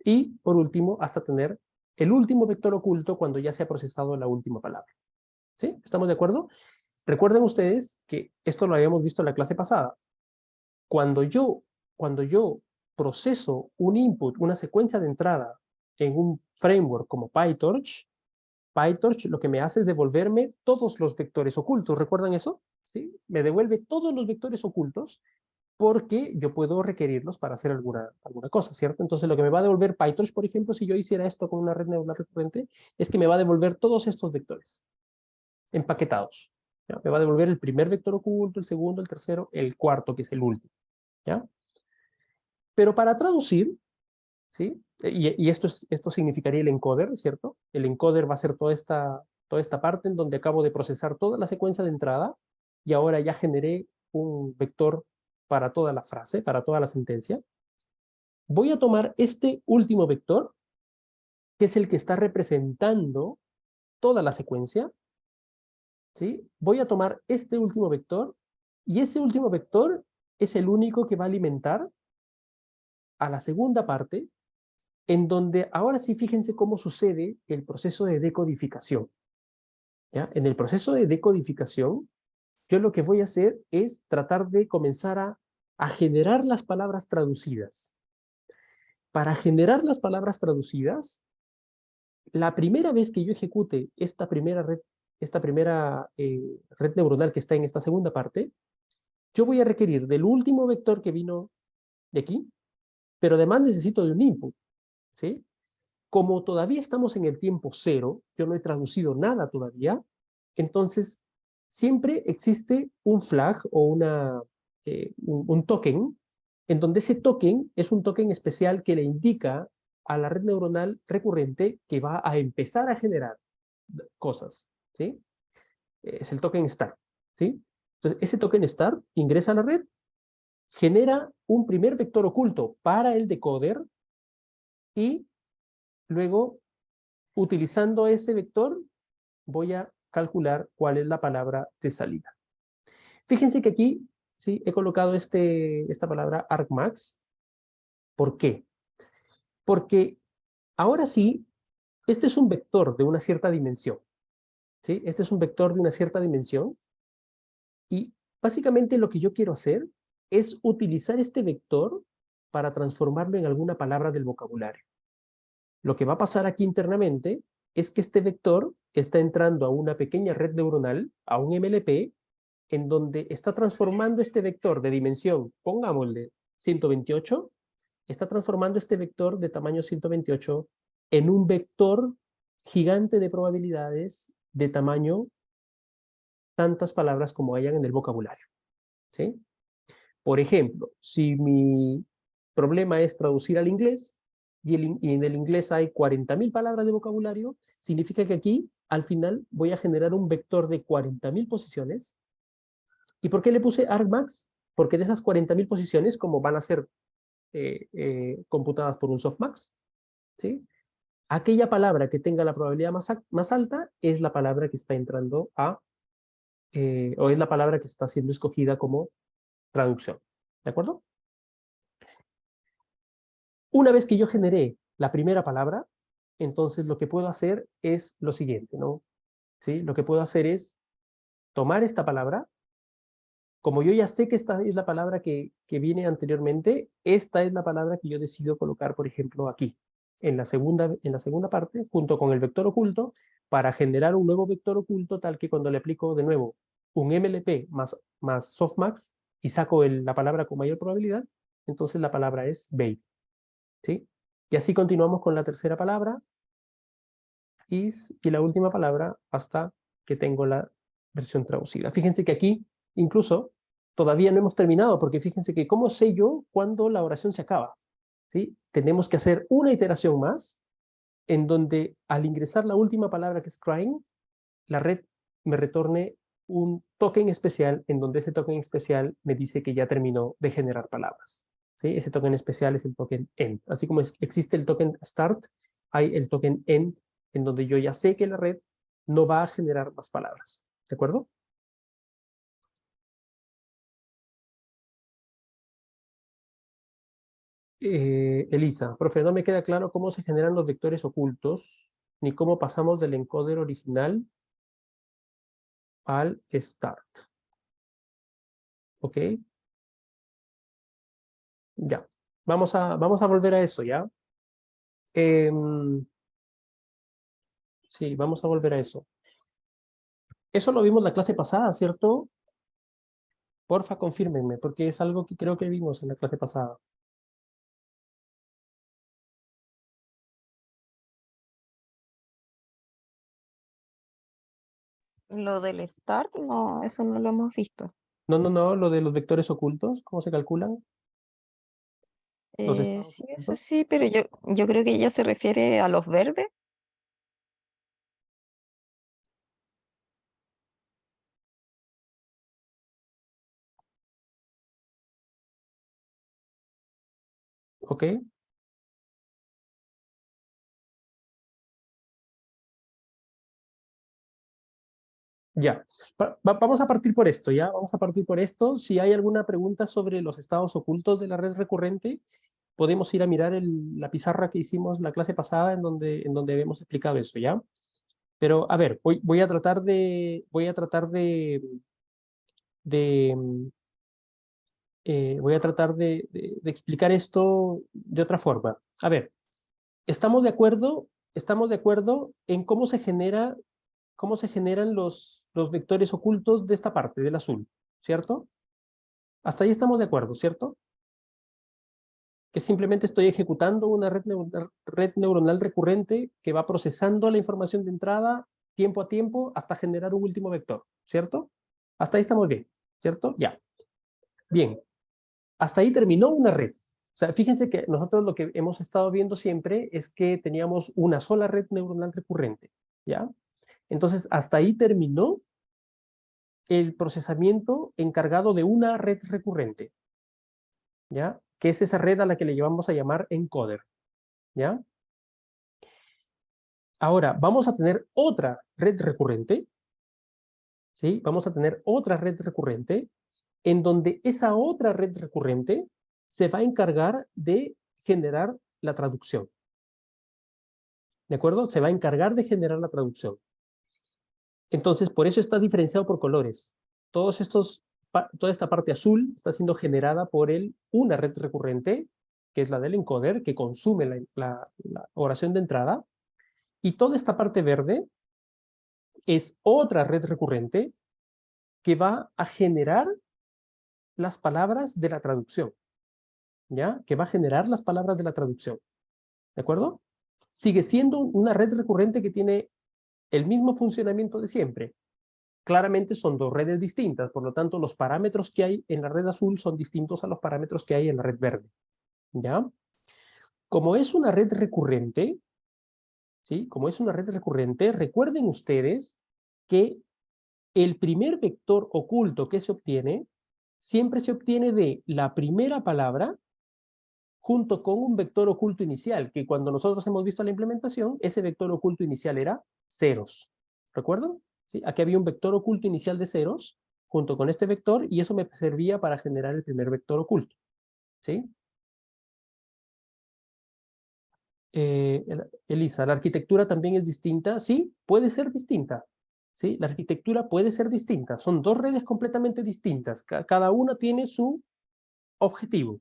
y por último, hasta tener el último vector oculto cuando ya se ha procesado la última palabra. ¿Sí? ¿Estamos de acuerdo? Recuerden ustedes que esto lo habíamos visto en la clase pasada. Cuando yo proceso un input, una secuencia de entrada en un framework como PyTorch, PyTorch lo que me hace es devolverme todos los vectores ocultos. ¿Recuerdan eso? ¿Sí? Me devuelve todos los vectores ocultos porque yo puedo requerirlos para hacer alguna cosa, ¿cierto? Entonces lo que me va a devolver PyTorch, por ejemplo, si yo hiciera esto con una red neuronal recurrente, es que me va a devolver todos estos vectores empaquetados. ¿Ya? Me va a devolver el primer vector oculto, el segundo, el tercero, el cuarto, que es el último. ¿Ya? Pero para traducir, ¿sí? Y esto significaría el encoder, ¿cierto? El encoder va a ser toda esta parte en donde acabo de procesar toda la secuencia de entrada y ahora ya generé un vector para toda la frase, para toda la sentencia. Voy a tomar este último vector, que es el que está representando toda la secuencia, ¿sí? Voy a tomar este último vector y ese último vector es el único que va a alimentar a la segunda parte, en donde ahora sí fíjense cómo sucede el proceso de decodificación. ¿Ya? En el proceso de decodificación, yo lo que voy a hacer es tratar de comenzar a generar las palabras traducidas. Para generar las palabras traducidas, la primera vez que yo ejecute esta primera red red neuronal que está en esta segunda parte, yo voy a requerir del último vector que vino de aquí, pero además necesito de un input, ¿sí? Como todavía estamos en el tiempo cero, yo no he traducido nada todavía, entonces siempre existe un flag o un token, en donde ese token es un token especial que le indica a la red neuronal recurrente que va a empezar a generar cosas, ¿sí? Es el token start, ¿sí? Entonces, ese token start ingresa a la red, genera un primer vector oculto para el decoder y luego, utilizando ese vector, voy a calcular cuál es la palabra de salida. Fíjense que aquí sí he colocado esta palabra argmax. ¿Por qué? Porque ahora sí, este es un vector de una cierta dimensión. ¿Sí? Este es un vector de una cierta dimensión y básicamente lo que yo quiero hacer es utilizar este vector para transformarlo en alguna palabra del vocabulario. Lo que va a pasar aquí internamente es que este vector está entrando a una pequeña red neuronal, a un MLP, en donde está transformando este vector de dimensión, pongámosle 128, está transformando este vector de tamaño 128 en un vector gigante de probabilidades de tamaño tantas palabras como hayan en el vocabulario, ¿sí? Por ejemplo, si mi problema es traducir al inglés y en el inglés hay 40.000 palabras de vocabulario, significa que aquí al final voy a generar un vector de 40.000 posiciones. ¿Y por qué le puse argmax? Porque de esas 40.000 posiciones, como van a ser computadas por un softmax, ¿sí? Aquella palabra que tenga la probabilidad más alta es la palabra que está entrando o es la palabra que está siendo escogida como traducción. ¿De acuerdo? Una vez que yo generé la primera palabra, entonces lo que puedo hacer es lo siguiente, ¿no? ¿Sí? Lo que puedo hacer es tomar esta palabra, como yo ya sé que esta es la palabra que viene anteriormente, esta es la palabra que yo decido colocar, por ejemplo, aquí, en la segunda parte, junto con el vector oculto, para generar un nuevo vector oculto tal que cuando le aplico de nuevo un MLP más softmax y saco la palabra con mayor probabilidad, entonces la palabra es baby, ¿sí? Y así continuamos con la tercera palabra y la última palabra hasta que tengo la versión traducida. Fíjense que aquí incluso todavía no hemos terminado, porque fíjense que ¿cómo sé yo cuándo la oración se acaba? ¿Sí? Tenemos que hacer una iteración más en donde al ingresar la última palabra que es crying, la red me retorne un token especial en donde ese token especial me dice que ya terminó de generar palabras. ¿Sí? Ese token especial es el token end. Así como existe el token start, hay el token end en donde yo ya sé que la red no va a generar más palabras. ¿De acuerdo? Elisa, profe, no me queda claro cómo se generan los vectores ocultos, ni cómo pasamos del encoder original al start. ¿Ok? Ya. Vamos a volver a eso, ¿ya? Sí, vamos a volver a eso. Eso lo vimos la clase pasada, ¿cierto? Porfa, confírmenme, porque es algo que creo que vimos en la clase pasada. Lo del start, no, eso no lo hemos visto. No, no, no, lo de los vectores ocultos, ¿cómo se calculan? Los estados Sí, eso ocultos. sí, pero yo creo que ella se refiere a los verdes. ¿Ok? Ya. Vamos a partir por esto, ¿ya? Vamos a partir por esto. Si hay alguna pregunta sobre los estados ocultos de la red recurrente, podemos ir a mirar la pizarra que hicimos la clase pasada en donde habíamos explicado eso, ¿ya? Pero, a ver, de, voy a tratar de explicar esto de otra forma. A ver, estamos de acuerdo en cómo se genera cómo se generan los vectores ocultos de esta parte, del azul, ¿cierto? Hasta ahí estamos de acuerdo, ¿cierto? Que simplemente estoy ejecutando una red neuronal recurrente que va procesando la información de entrada tiempo a tiempo hasta generar un último vector, ¿cierto? Hasta ahí estamos bien, ¿cierto? Ya. Bien. Hasta ahí terminó una red. O sea, fíjense que nosotros lo que hemos estado viendo siempre es que teníamos una sola red neuronal recurrente, ¿ya? Entonces, hasta ahí terminó el procesamiento encargado de una red recurrente, ¿ya? Que es esa red a la que le llevamos a llamar encoder, ¿ya? Ahora, vamos a tener otra red recurrente, ¿sí? Vamos a tener otra red recurrente en donde esa otra red recurrente se va a encargar de generar la traducción, ¿de acuerdo? Se va a encargar de generar la traducción. Entonces, por eso está diferenciado por colores. Toda esta parte azul está siendo generada por una red recurrente, que es la del encoder, que consume la oración de entrada, y toda esta parte verde es otra red recurrente que va a generar las palabras de la traducción, ¿ya? Que va a generar las palabras de la traducción, ¿de acuerdo? Sigue siendo una red recurrente que tiene el mismo funcionamiento de siempre. Claramente son dos redes distintas, por lo tanto los parámetros que hay en la red azul son distintos a los parámetros que hay en la red verde, ¿ya? Como es una red recurrente, ¿sí? Como es una red recurrente, recuerden ustedes que el primer vector oculto que se obtiene siempre se obtiene de la primera palabra junto con un vector oculto inicial, que cuando nosotros hemos visto la implementación, ese vector oculto inicial era ceros. ¿Recuerdan? ¿Sí? Aquí había un vector oculto inicial de ceros junto con este vector y eso me servía para generar el primer vector oculto. ¿Sí? Elisa, ¿la arquitectura también es distinta? Sí, puede ser distinta. ¿Sí? La arquitectura puede ser distinta. Son dos redes completamente distintas. Cada una tiene su objetivo.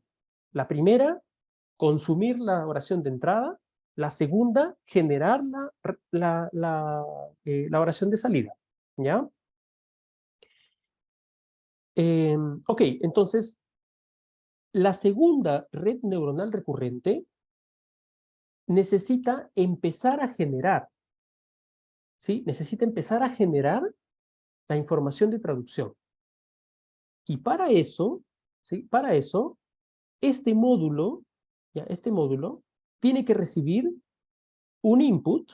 La primera, consumir la oración de entrada. La segunda, generar la oración de salida. ¿Ya? Ok, entonces, la segunda red neuronal recurrente necesita empezar a generar, ¿sí? Necesita empezar a generar la información de traducción. Y para eso, ¿sí? Para eso, este módulo, ¿ya? Este módulo tiene que recibir un input,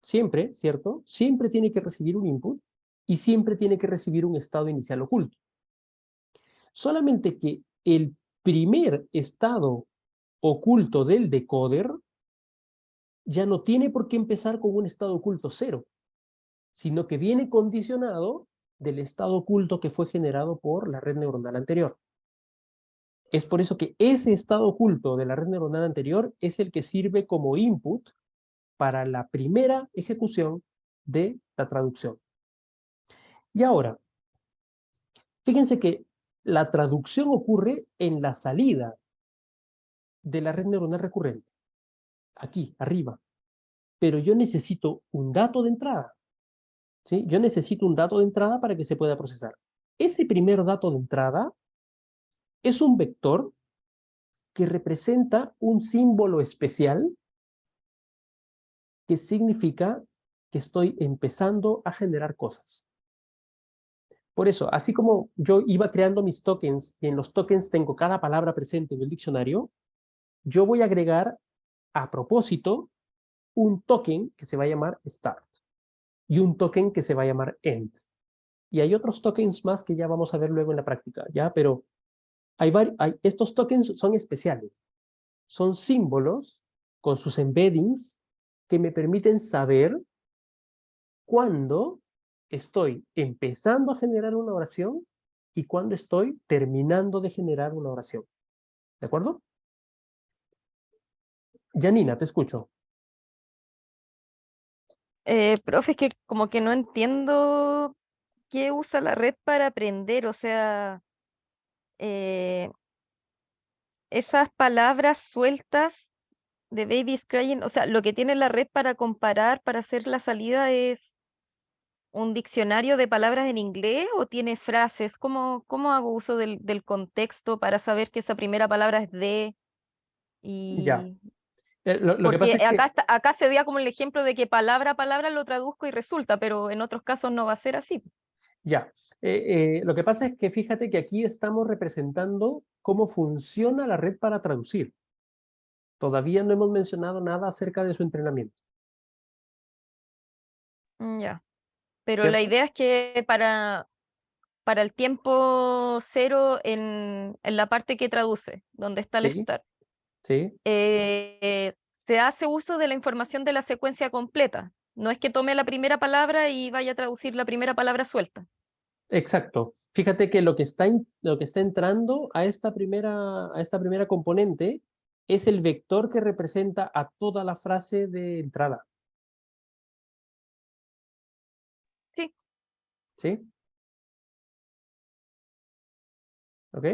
siempre, ¿cierto? Siempre tiene que recibir un input y siempre tiene que recibir un estado inicial oculto. Solamente que el primer estado oculto del decoder ya no tiene por qué empezar con un estado oculto 0, sino que viene condicionado del estado oculto que fue generado por la red neuronal anterior. Es por eso que ese estado oculto de la red neuronal anterior es el que sirve como input para la primera ejecución de la traducción. Y ahora, fíjense que la traducción ocurre en la salida de la red neuronal recurrente, aquí, arriba. Pero yo necesito un dato de entrada, ¿sí? Yo necesito un dato de entrada para que se pueda procesar. Ese primer dato de entrada es un vector que representa un símbolo especial que significa que estoy empezando a generar cosas. Por eso, así como yo iba creando mis tokens y en los tokens tengo cada palabra presente en el diccionario, yo voy a agregar a propósito un token que se va a llamar start y un token que se va a llamar end. Y hay otros tokens más que ya vamos a ver luego en la práctica, ¿ya? Pero estos tokens son especiales. Son símbolos con sus embeddings que me permiten saber cuándo estoy empezando a generar una oración y cuándo estoy terminando de generar una oración. ¿De acuerdo? Janina, te escucho. Profe, es que como que no entiendo qué usa la red para aprender, o sea, eh, esas palabras sueltas de baby crying, o sea, lo que tiene la red para comparar, para hacer la salida es un diccionario de palabras en inglés o tiene frases? ¿Cómo hago uso del contexto para saber que esa primera palabra es de? Ya. Y Lo que porque pasa es que, acá se da como el ejemplo de que palabra a palabra lo traduzco y resulta, pero en otros casos no va a ser así. ya. Lo que pasa es que fíjate que aquí estamos representando cómo funciona la red para traducir. Todavía no hemos mencionado nada acerca de su entrenamiento, Ya. Pero la ¿cierto? idea es que para el tiempo cero en la parte que traduce, donde está el Sí, start, sí, eh, se hace uso de la información de la secuencia completa. No es que tome la primera palabra y vaya a traducir la primera palabra suelta. exacto. Fíjate que lo que está entrando a esta primera componente es el vector que representa a toda la frase de entrada, Sí, ¿sí? ¿Ok?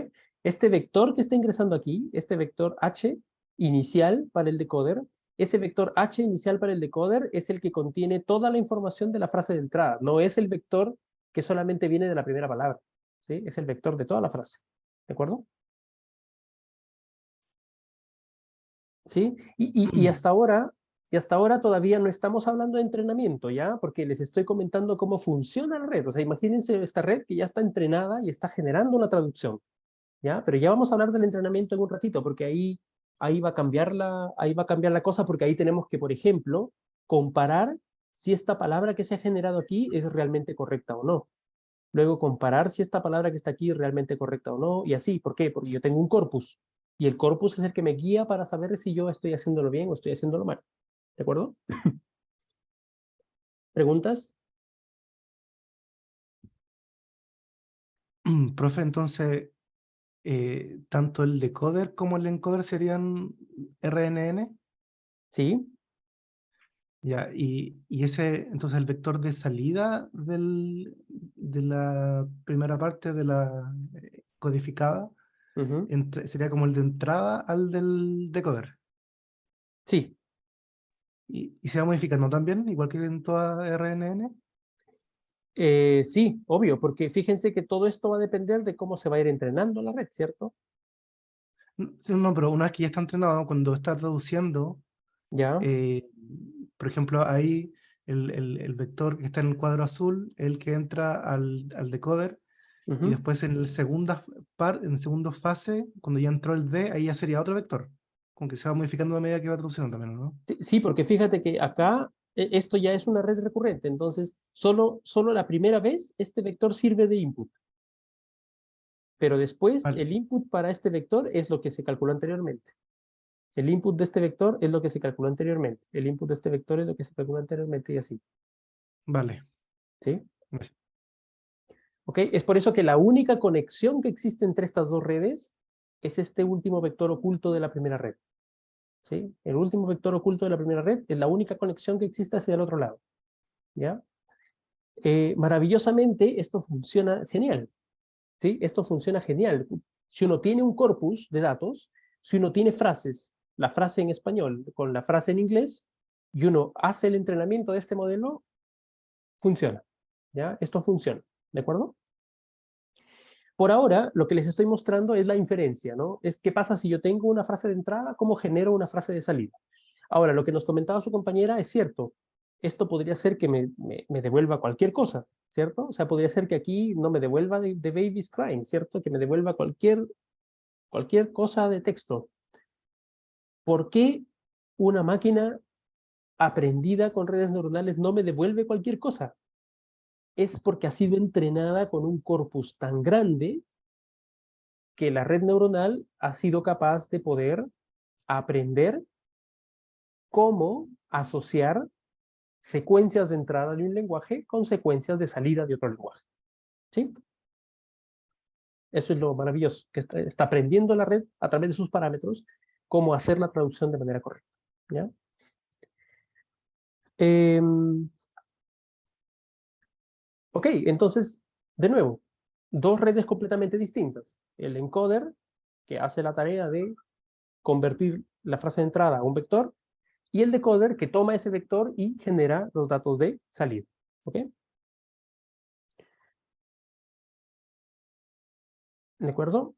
Este vector que está ingresando aquí, este vector H inicial para el decoder, ese vector H inicial para el decoder es el que contiene toda la información de la frase de entrada, no es el vector que solamente viene de la primera palabra, ¿sí? Es el vector de toda la frase, ¿de acuerdo? ¿Sí? Y hasta ahora todavía no estamos hablando de entrenamiento, ¿ya? Porque les estoy comentando cómo funciona la red. O sea, imagínense esta red que ya está entrenada y está generando una traducción. ¿Ya? Pero ya vamos a hablar del entrenamiento en un ratito, porque ahí va a cambiar la cosa, porque ahí tenemos que, por ejemplo, comparar si esta palabra que se ha generado aquí es realmente correcta o no. Luego comparar si esta palabra que está aquí es realmente correcta o no, y así. ¿Por qué? Porque yo tengo un corpus, y el corpus es el que me guía para saber si yo estoy haciéndolo bien o estoy haciéndolo mal. ¿De acuerdo? ¿Preguntas? Profe, entonces, tanto el decoder como el encoder serían RNN. Sí. Ya, y ese, entonces el vector de salida de la primera parte de la codificada Ujú. sería como el de entrada al del decoder. Sí. Y se va modificando también, igual que en toda RNN. Sí, obvio, porque fíjense que todo esto va a depender de cómo se va a ir entrenando la red, ¿cierto? No, pero una vez que ya está entrenado, cuando está traduciendo, Ya. eh, por ejemplo, ahí el vector que está en el cuadro azul, el que entra al decoder, y Ujú. después en en segunda fase, cuando ya entró el D, ahí ya sería otro vector, con que se va modificando a medida que va traduciendo también, ¿no? Sí, sí, porque fíjate que acá esto ya es una red recurrente, entonces solo la primera vez este vector sirve de input, pero después Vale, el input para este vector es lo que se calculó anteriormente. El input de este vector es lo que se calculó anteriormente. El input de este vector es lo que se calculó anteriormente y así. vale. ¿Sí? Vale. ¿Ok? Es por eso que la única conexión que existe entre estas dos redes es este último vector oculto de la primera red. ¿Sí? El último vector oculto de la primera red es la única conexión que existe hacia el otro lado. ¿Ya? Maravillosamente, esto funciona genial. ¿Sí? Esto funciona genial. Si uno tiene un corpus de datos, si uno tiene frases, la frase en español con la frase en inglés, y uno hace el entrenamiento de este modelo, funciona. ¿Ya? Esto funciona. ¿De acuerdo? Por ahora, lo que les estoy mostrando es la inferencia, ¿no? Es qué pasa si yo tengo una frase de entrada, cómo genero una frase de salida. Ahora, lo que nos comentaba su compañera es cierto. Esto podría ser que me devuelva cualquier cosa, ¿cierto? O sea, podría ser que aquí no me devuelva de baby's crying, ¿cierto? Que me devuelva cualquier cosa de texto. ¿Por qué una máquina aprendida con redes neuronales no me devuelve cualquier cosa? Es porque ha sido entrenada con un corpus tan grande que la red neuronal ha sido capaz de poder aprender cómo asociar secuencias de entrada de un lenguaje con secuencias de salida de otro lenguaje. ¿Sí? Eso es lo maravilloso, que está aprendiendo la red a través de sus parámetros cómo hacer la traducción de manera correcta. ¿Ya? Eh, ok, entonces, de nuevo, dos redes completamente distintas. El encoder, que hace la tarea de convertir la frase de entrada a un vector, y el decoder, que toma ese vector y genera los datos de salida. ¿Ok? ¿De acuerdo?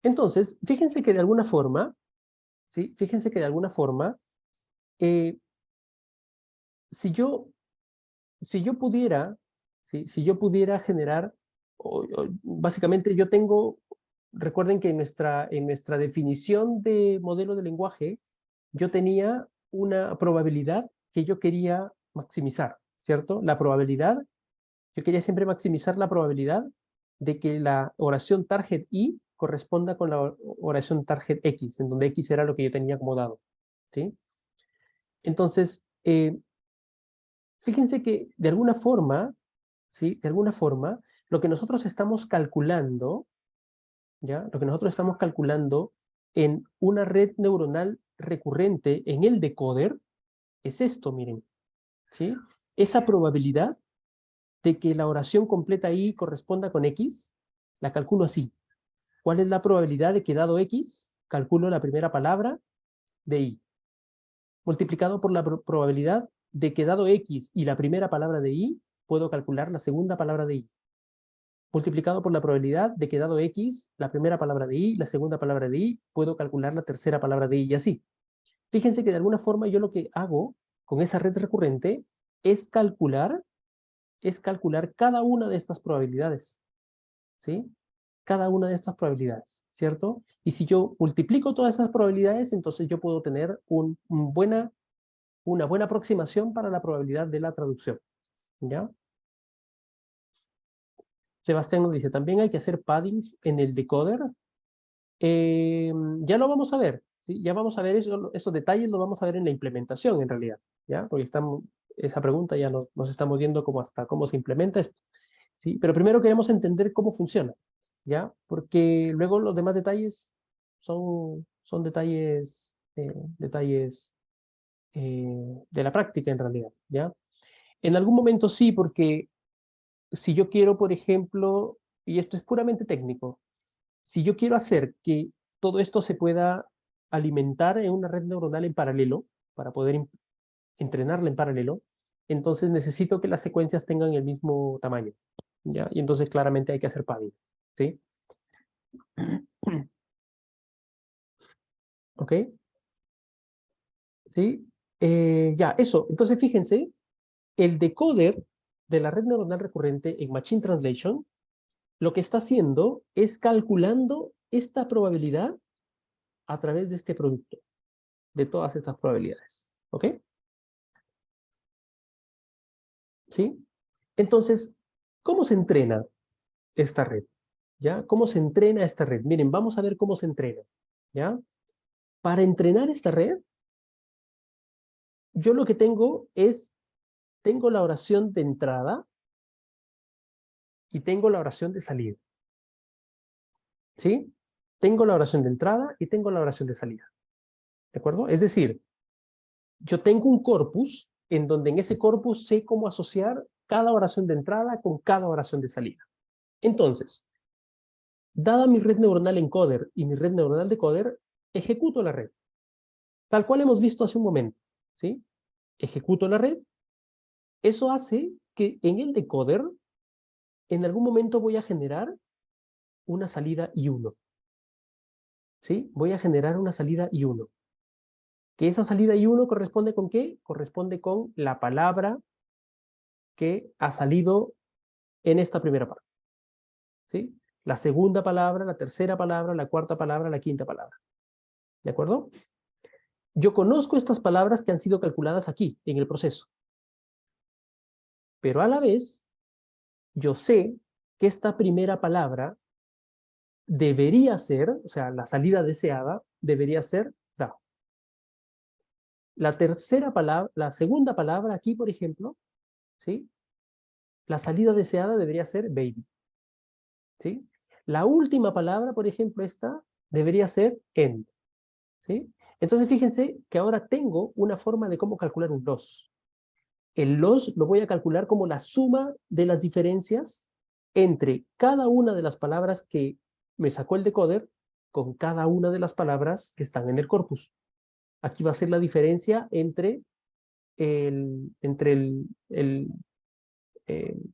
Entonces, fíjense que de alguna forma, ¿sí? Fíjense que de alguna forma, eh, si yo pudiera, ¿sí? Si yo pudiera generar, básicamente yo tengo, recuerden que en nuestra definición de modelo de lenguaje, yo tenía una probabilidad que yo quería maximizar, ¿cierto? La probabilidad, yo quería siempre maximizar la probabilidad de que la oración target I corresponda con la oración target X, en donde X era lo que yo tenía acomodado, ¿sí? Entonces, fíjense que de alguna forma, ¿sí? De alguna forma, lo que nosotros estamos calculando, ¿ya? Lo que nosotros estamos calculando en una red neuronal recurrente en el decoder es esto, miren, ¿sí? Esa probabilidad de que la oración completa I corresponda con X, la calculo así. ¿Cuál es la probabilidad de que dado X, calculo la primera palabra de I? Multiplicado por la probabilidad de que dado X y la primera palabra de I, puedo calcular la segunda palabra de I. Multiplicado por la probabilidad de que dado X, la primera palabra de I, la segunda palabra de I, puedo calcular la tercera palabra de I y así. Fíjense que de alguna forma yo lo que hago con esa red recurrente es calcular cada una de estas probabilidades, ¿sí? Cada una de estas probabilidades, ¿cierto? Y si yo multiplico todas esas probabilidades, entonces yo puedo tener una buena aproximación para la probabilidad de la traducción, ¿ya? Sebastián nos dice, también hay que hacer padding en el decoder. Ya lo vamos a ver, ¿sí? Ya vamos a ver esos detalles, lo vamos a ver en la implementación en realidad, ¿ya? Porque esa pregunta ya nos estamos viendo hasta cómo se implementa esto, ¿sí? Pero primero queremos entender cómo funciona, ¿ya? Porque luego los demás detalles son detalles, de la práctica en realidad, ¿ya? En algún momento sí, porque si yo quiero, por ejemplo, y esto es puramente técnico, si yo quiero hacer que todo esto se pueda alimentar en una red neuronal en paralelo, para poder entrenarla en paralelo, entonces necesito que las secuencias tengan el mismo tamaño, ¿ya? Y entonces claramente hay que hacer padding, ¿sí? ¿Ok? ¿Sí? Ya, eso. Entonces fíjense, el decoder de la red neuronal recurrente en Machine Translation lo que está haciendo es calculando esta probabilidad a través de este producto, de todas estas probabilidades. ¿Ok? ¿Sí? Entonces, ¿cómo se entrena esta red? ¿Ya? ¿Cómo se entrena esta red? Miren, vamos a ver cómo se entrena. ¿Ya? Para entrenar esta red, yo lo que tengo la oración de entrada y tengo la oración de salida. ¿Sí? Tengo la oración de entrada y tengo la oración de salida. ¿De acuerdo? Es decir, yo tengo un corpus en donde en ese corpus sé cómo asociar cada oración de entrada con cada oración de salida. Entonces, dada mi red neuronal encoder y mi red neuronal decoder, ejecuto la red, tal cual hemos visto hace un momento, ¿sí? Ejecuto la red, eso hace que en el decoder, en algún momento voy a generar una salida I1, ¿sí? Voy a generar una salida I1. Que esa salida I1 corresponde con ¿qué? Corresponde con la palabra que ha salido en esta primera parte, ¿sí? La segunda palabra, la tercera palabra, la cuarta palabra, la quinta palabra. ¿De acuerdo? Yo conozco estas palabras que han sido calculadas aquí, en el proceso. Pero a la vez, yo sé que esta primera palabra debería ser, o sea, la salida deseada, debería ser da. La tercera palabra, la segunda palabra aquí, por ejemplo, ¿sí? La salida deseada debería ser baby, ¿sí? La última palabra, por ejemplo, esta, debería ser end, ¿sí? Entonces, fíjense que ahora tengo una forma de cómo calcular un loss. El loss lo voy a calcular como la suma de las diferencias entre cada una de las palabras que me sacó el decoder con cada una de las palabras que están en el corpus. Aquí va a ser la diferencia entre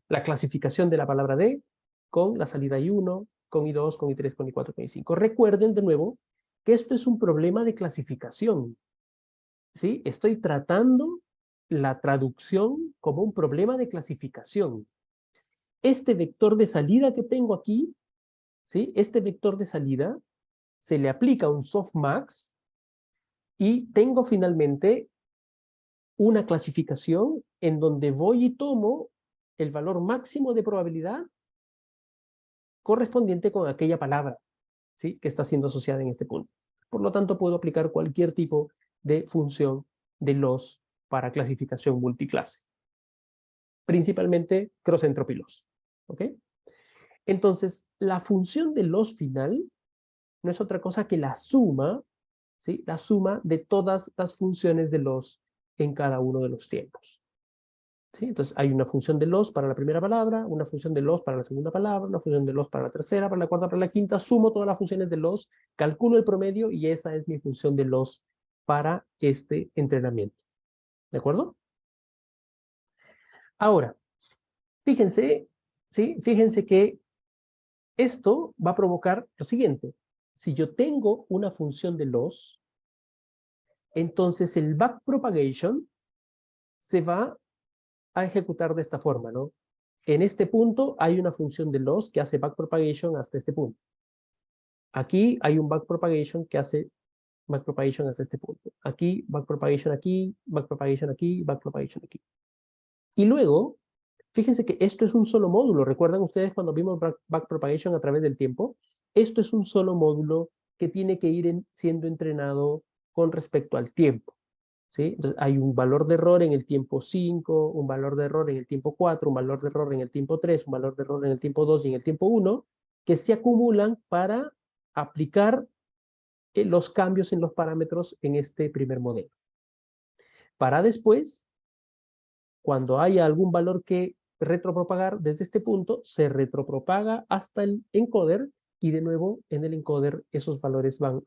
la clasificación de la palabra D con la salida I1, con I2, con I3, con I4, con I5. Recuerden de nuevo que esto es un problema de clasificación, ¿sí? Estoy tratando la traducción como un problema de clasificación. Este vector de salida que tengo aquí, ¿sí? Este vector de salida se le aplica un softmax y tengo finalmente una clasificación en donde voy y tomo el valor máximo de probabilidad correspondiente con aquella palabra, ¿sí? Que está siendo asociada en este punto. Por lo tanto, puedo aplicar cualquier tipo de función de loss para clasificación multiclase. Principalmente cross-entropy loss. ¿Ok? Entonces, la función de loss final no es otra cosa que la suma, ¿sí? La suma de todas las funciones de loss en cada uno de los tiempos. ¿Sí? Entonces hay una función de loss para la primera palabra, una función de loss para la segunda palabra, una función de loss para la tercera, para la cuarta, para la quinta, sumo todas las funciones de loss, calculo el promedio y esa es mi función de loss para este entrenamiento. ¿De acuerdo? Ahora, fíjense, ¿sí? Fíjense que esto va a provocar lo siguiente. Si yo tengo una función de loss, entonces el backpropagation se va a ejecutar de esta forma, ¿no? En este punto hay una función de loss que hace backpropagation hasta este punto. Aquí hay un backpropagation que hace backpropagation hasta este punto. Aquí, backpropagation aquí, backpropagation aquí, backpropagation aquí. Y luego, fíjense que esto es un solo módulo. ¿Recuerdan ustedes cuando vimos backpropagation a través del tiempo? Esto es un solo módulo que tiene que ir siendo entrenado con respecto al tiempo. ¿Sí? Entonces, hay un valor de error en el tiempo 5, un valor de error en el tiempo 4, un valor de error en el tiempo 3, un valor de error en el tiempo 2 y en el tiempo 1, que se acumulan para aplicar los cambios en los parámetros en este primer modelo. Para después, cuando haya algún valor que retropropagar desde este punto, se retropropaga hasta el encoder y de nuevo en el encoder esos valores van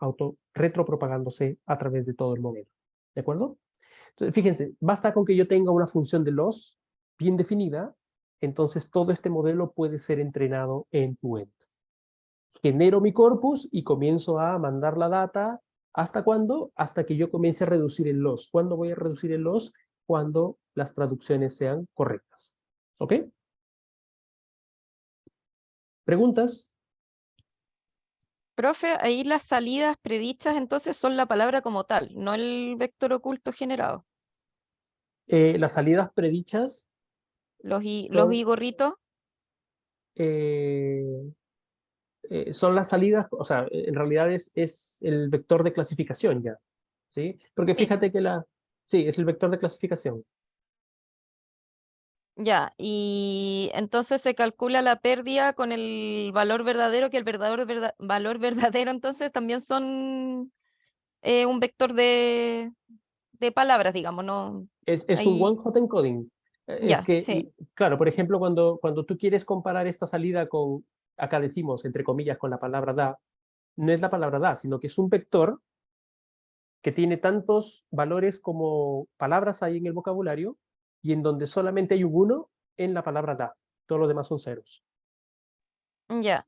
retropropagándose a través de todo el modelo. ¿De acuerdo? Entonces, fíjense, basta con que yo tenga una función de loss bien definida, entonces todo este modelo puede ser entrenado end-to-end. Genero mi corpus y comienzo a mandar la data. ¿Hasta cuándo? Hasta que yo comience a reducir el loss. ¿Cuándo voy a reducir el loss? Cuando las traducciones sean correctas. ¿Ok? ¿Preguntas? Profe, ahí las salidas predichas entonces son la palabra como tal, no el vector oculto generado. Las salidas predichas Los son, y gorritos, eh, son las salidas, o sea, en realidad es el vector de clasificación ya. ¿Sí? Porque sí, fíjate que sí, es el vector de clasificación. ya. Y entonces se calcula la pérdida con el valor verdadero, que el valor verdadero entonces también son un vector de palabras, digamos, ¿no? Es un Ahí, one-hot encoding. Es ya, que, sí. claro, por ejemplo, cuando tú quieres comparar esta salida con, acá decimos, entre comillas, con la palabra da, no es la palabra da, sino que es un vector que tiene tantos valores como palabras hay en el vocabulario y en donde solamente hay un 1 en la palabra da. Todos los demás son ceros. Ya.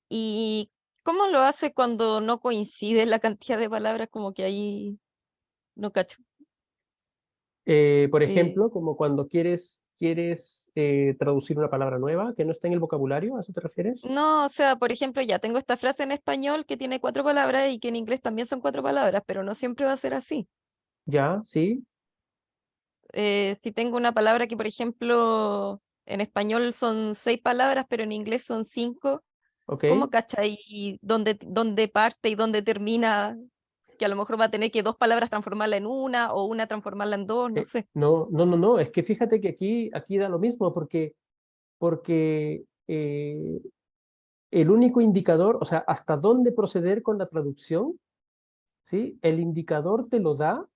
¿Y cómo lo hace cuando no coincide la cantidad de palabras? Como que ahí no cacho. Por Eh, ejemplo, como cuando quieres traducir una palabra nueva que no está en el vocabulario, ¿a eso te refieres? no, o sea, por ejemplo, ya tengo esta frase en español que tiene 4 palabras y que en inglés también son 4 palabras, pero no siempre va a ser así. Ya, sí, Si tengo una palabra que, por ejemplo, en español son 6 palabras, pero en inglés son 5, ok. ¿cómo cachai dónde parte y dónde termina? Que a lo mejor va a tener que 2 palabras transformarla en una o una transformarla en dos, no sé. No, no, no, no, es que fíjate que aquí da lo mismo porque el único indicador, o sea, hasta dónde proceder con la traducción, ¿sí? El indicador te lo da,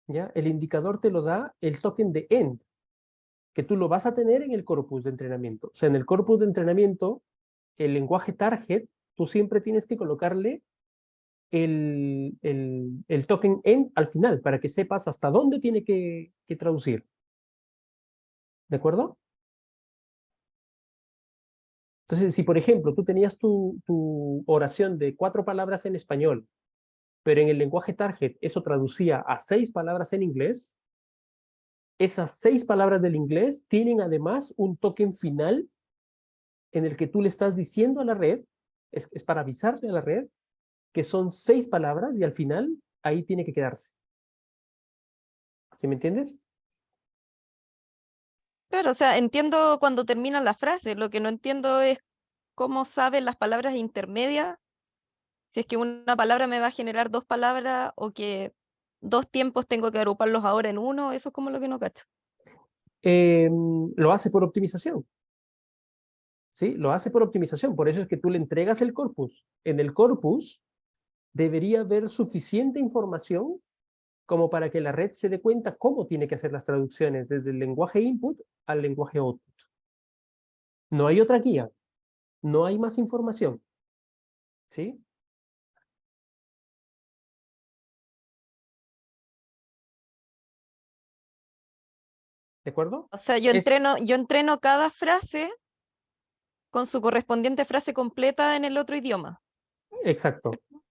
¿ya? El indicador te lo da el token de end, que tú lo vas a tener en el corpus de entrenamiento. O sea, en el corpus de entrenamiento, el lenguaje target, tú siempre tienes que colocarle el token end al final para que sepas hasta dónde tiene que traducir. ¿De acuerdo? Entonces, si por ejemplo tú tenías tu oración de 4 palabras en español, pero en el lenguaje target eso traducía a 6 palabras en inglés, esas 6 palabras del inglés tienen además un token final en el que tú le estás diciendo a la red, es para avisarle a la red que son 6 palabras y al final ahí tiene que quedarse. ¿Sí me entiendes? Claro, o sea, entiendo cuando terminan las frases, lo que no entiendo es cómo saben las palabras intermedias, si es que una palabra me va a generar 2 palabras o que 2 tiempos tengo que agruparlos ahora en uno, eso es como lo que no cacho. Lo hace por optimización. ¿Sí? Lo hace por optimización. Por eso es que tú le entregas el corpus. En el corpus debería haber suficiente información como para que la red se dé cuenta cómo tiene que hacer las traducciones desde el lenguaje input al lenguaje output. No hay otra guía. No hay más información. ¿Sí? ¿De acuerdo? O sea, yo entreno cada frase con su correspondiente frase completa en el otro idioma. Exacto, ¿Cierto?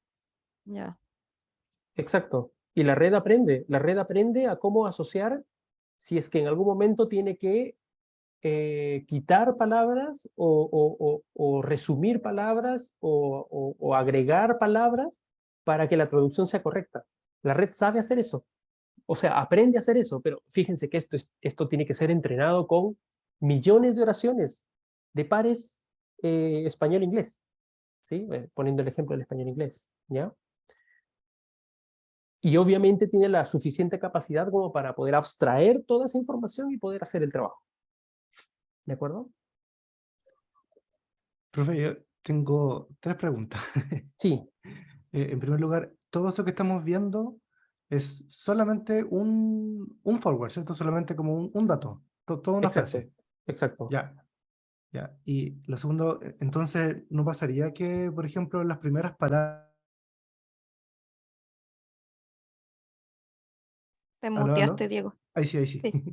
Ya. exacto. Y la red aprende a cómo asociar si es que en algún momento tiene que quitar palabras o resumir palabras o agregar palabras para que la traducción sea correcta. La red sabe hacer eso, o sea, aprende a hacer eso, pero fíjense que esto tiene que ser entrenado con millones de oraciones de pares español-inglés, ¿sí? Poniendo el ejemplo del español-inglés, ¿ya? Y obviamente tiene la suficiente capacidad como para poder abstraer toda esa información y poder hacer el trabajo, ¿de acuerdo? Profe, yo tengo 3 preguntas. Sí, En primer lugar, todo eso que estamos viendo es solamente un forward, ¿cierto? Solamente como un dato, toda una exacto, frase. exacto. Ya, ya. Y lo segundo, entonces, ¿no pasaría que, por ejemplo, las primeras palabras... Te ¿Aló, muteaste, aló? Diego. Ahí sí, ahí sí. Sí.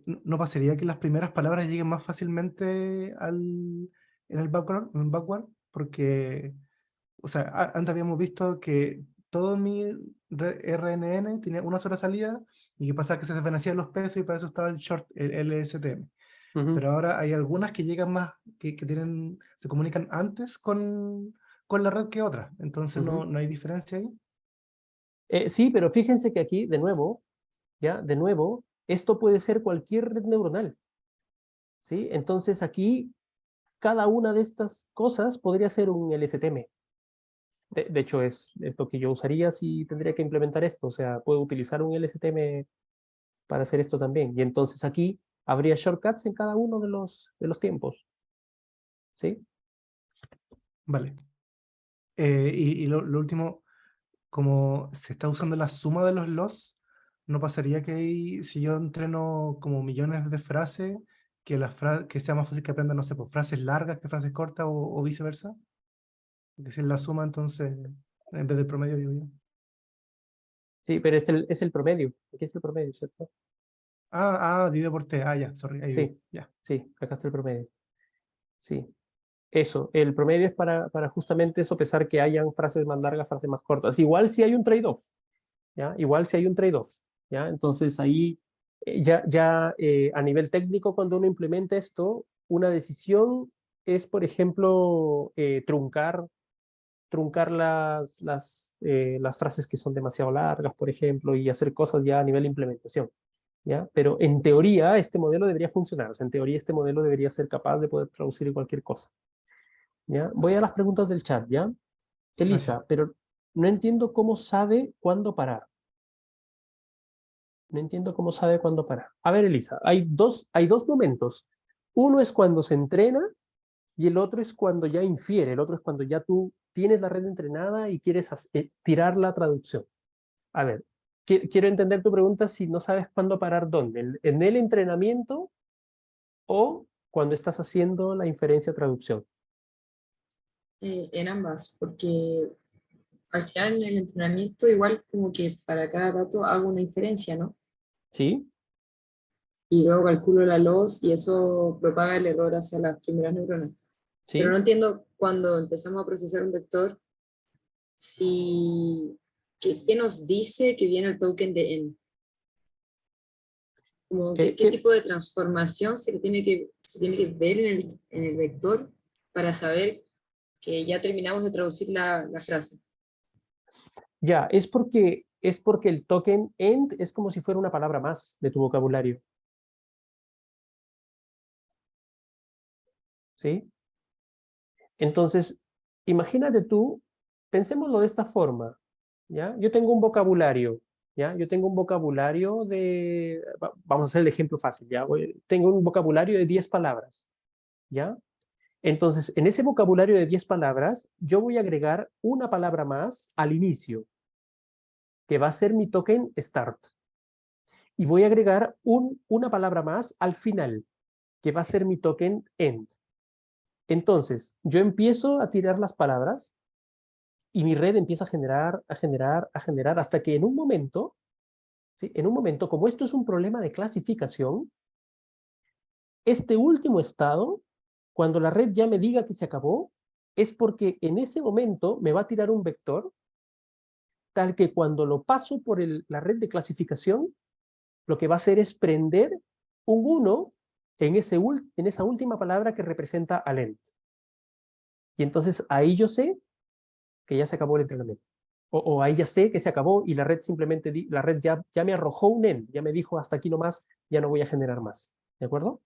¿No pasaría que las primeras palabras lleguen más fácilmente en el backward? Porque, o sea, antes habíamos visto que todo mi RNN tenía una sola salida y que pasaba que se desvanecían los pesos y para eso estaba el short, el LSTM. Ujú. Pero ahora hay algunas que llegan más, que se comunican antes con la red que otras. Entonces Ujú. no hay diferencia ahí. Sí, pero fíjense que aquí, de nuevo, ya, de nuevo, esto puede ser cualquier red neuronal, ¿sí? Entonces aquí, cada una de estas cosas podría ser un LSTM. De hecho, es lo que yo usaría si tendría que implementar esto. O sea, puedo utilizar un LSTM para hacer esto también. Y entonces aquí habría shortcuts en cada uno de los tiempos, ¿sí? Vale. Y lo último, como se está usando la suma de los loss, ¿no pasaría que si yo entreno como millones de frases, que sea más fácil que aprenda, no sé, pues, frases largas que frases cortas o viceversa? Porque si es la suma, entonces, en vez del promedio, digo yo. Sí, pero es el promedio. Aquí es el promedio, ¿cierto? Divide por T. Ya, sorry, ahí vi. Sí, Ya. sí, acá está el promedio. Sí. Eso, el promedio es para justamente sopesar que hayan frases más largas, frases más cortas. Igual si hay un trade-off, ¿ya? Igual si hay un trade-off, ¿ya? Entonces ahí a nivel técnico, cuando uno implementa esto, una decisión es, por ejemplo, truncar las frases que son demasiado largas, por ejemplo, y hacer cosas ya a nivel de implementación, ¿ya? Pero en teoría este modelo debería funcionar, o sea, en teoría este modelo debería ser capaz de poder traducir cualquier cosa. ¿Ya? Voy a las preguntas del chat, ¿ya? Gracias. Elisa, pero no entiendo cómo sabe cuándo parar. No entiendo cómo sabe cuándo parar. A ver, Elisa, hay dos momentos. Uno es cuando se entrena y el otro es cuando ya infiere. El otro es cuando ya tú tienes la red entrenada y quieres tirar la traducción. A ver, quiero entender tu pregunta si no sabes cuándo parar dónde. ¿En el entrenamiento o cuando estás haciendo la inferencia-traducción? En ambas, porque al final en el entrenamiento igual como que para cada dato hago una inferencia, ¿no? ¿Sí? Y luego calculo la loss y eso propaga el error hacia las primeras neuronas. ¿sí? Pero no entiendo cuando empezamos a procesar un vector, ¿qué nos dice que viene el token de n? Como ¿qué tipo de transformación se tiene que ver en el vector para saber que ya terminamos de traducir la frase? Ya, es porque el token end es como si fuera una palabra más de tu vocabulario. ¿Sí? Entonces, imagínate tú, pensémoslo de esta forma, ¿ya? Yo tengo un vocabulario, ¿ya? Yo tengo un vocabulario vamos a hacer el ejemplo fácil, ¿ya? Tengo un vocabulario de 10 palabras, ¿ya? Entonces, en ese vocabulario de 10 palabras, yo voy a agregar una palabra más al inicio, que va a ser mi token start. Y voy a agregar una palabra más al final, que va a ser mi token end. Entonces, yo empiezo a tirar las palabras y mi red empieza a generar, hasta que en un momento, ¿sí? En un momento, como esto es un problema de clasificación, este último estado, cuando la red ya me diga que se acabó, es porque en ese momento me va a tirar un vector tal que cuando lo paso por la red de clasificación, lo que va a hacer es prender un 1 en esa última palabra que representa al end. Y entonces ahí yo sé que ya se acabó el entrenamiento. O ahí ya sé que se acabó y la red simplemente, la red ya me arrojó un end, ya me dijo hasta aquí nomás, ya no voy a generar más. ¿De acuerdo?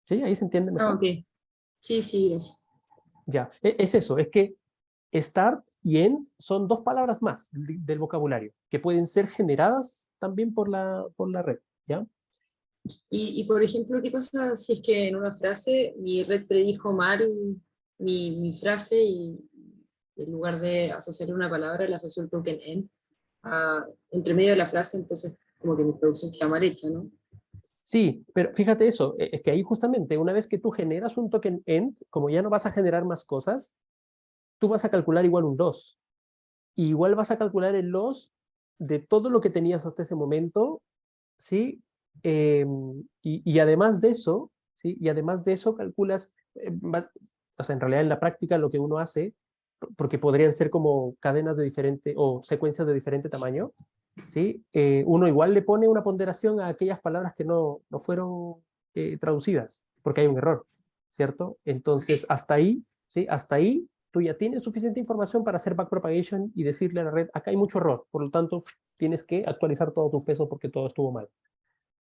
¿Sí? ¿Ahí se entiende mejor? Ok. Sí, gracias. Ya, es eso, es que start y end son dos palabras más del vocabulario, que pueden ser generadas también por la red, ¿ya? Y por ejemplo, ¿qué pasa si es que en una frase mi red predijo mal mi frase y en lugar de asociar una palabra, la asoció el token en entre medio de la frase, entonces como que mi producción queda mal hecha, ¿no? Sí, pero fíjate eso, es que ahí justamente una vez que tú generas un token end, como ya no vas a generar más cosas, tú vas a calcular igual un loss. Y igual vas a calcular el loss de todo lo que tenías hasta ese momento, ¿sí? Y además de eso, ¿sí? Y además de eso calculas, o sea, en realidad en la práctica lo que uno hace, porque podrían ser como cadenas de diferente o secuencias de diferente tamaño, ¿sí? Uno igual le pone una ponderación a aquellas palabras que no fueron traducidas, porque hay un error, ¿cierto? Entonces, hasta ahí, ¿sí? Hasta ahí tú ya tienes suficiente información para hacer backpropagation y decirle a la red, acá hay mucho error, por lo tanto, tienes que actualizar todos tus pesos porque todo estuvo mal.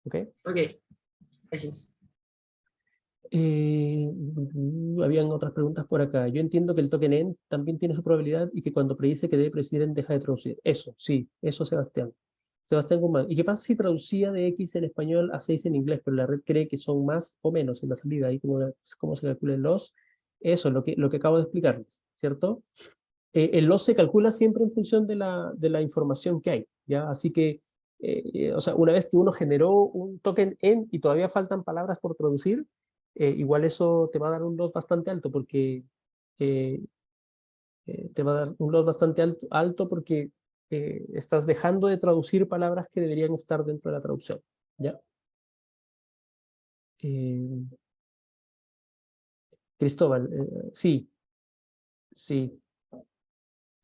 ¿Ok? Ok, gracias. Habían otras preguntas por acá. Yo entiendo que el token end también tiene su probabilidad y que cuando predice que debe predecir end deja de traducir. Eso, sí, eso Sebastián. Sebastián Guzmán. ¿Y qué pasa si traducía de X en español a 6 en inglés, pero la red cree que son más o menos en la salida? ¿Y cómo se calcula el loss? Eso, lo que acabo de explicarles, ¿cierto? El loss se calcula siempre en función de la información que hay, ¿ya? Así que, o sea, una vez que uno generó un token end y todavía faltan palabras por traducir, igual eso te va a dar un loss bastante alto porque eh, te va a dar un loss bastante alto porque estás dejando de traducir palabras que deberían estar dentro de la traducción, ¿ya? Eh, Cristóbal, sí, sí,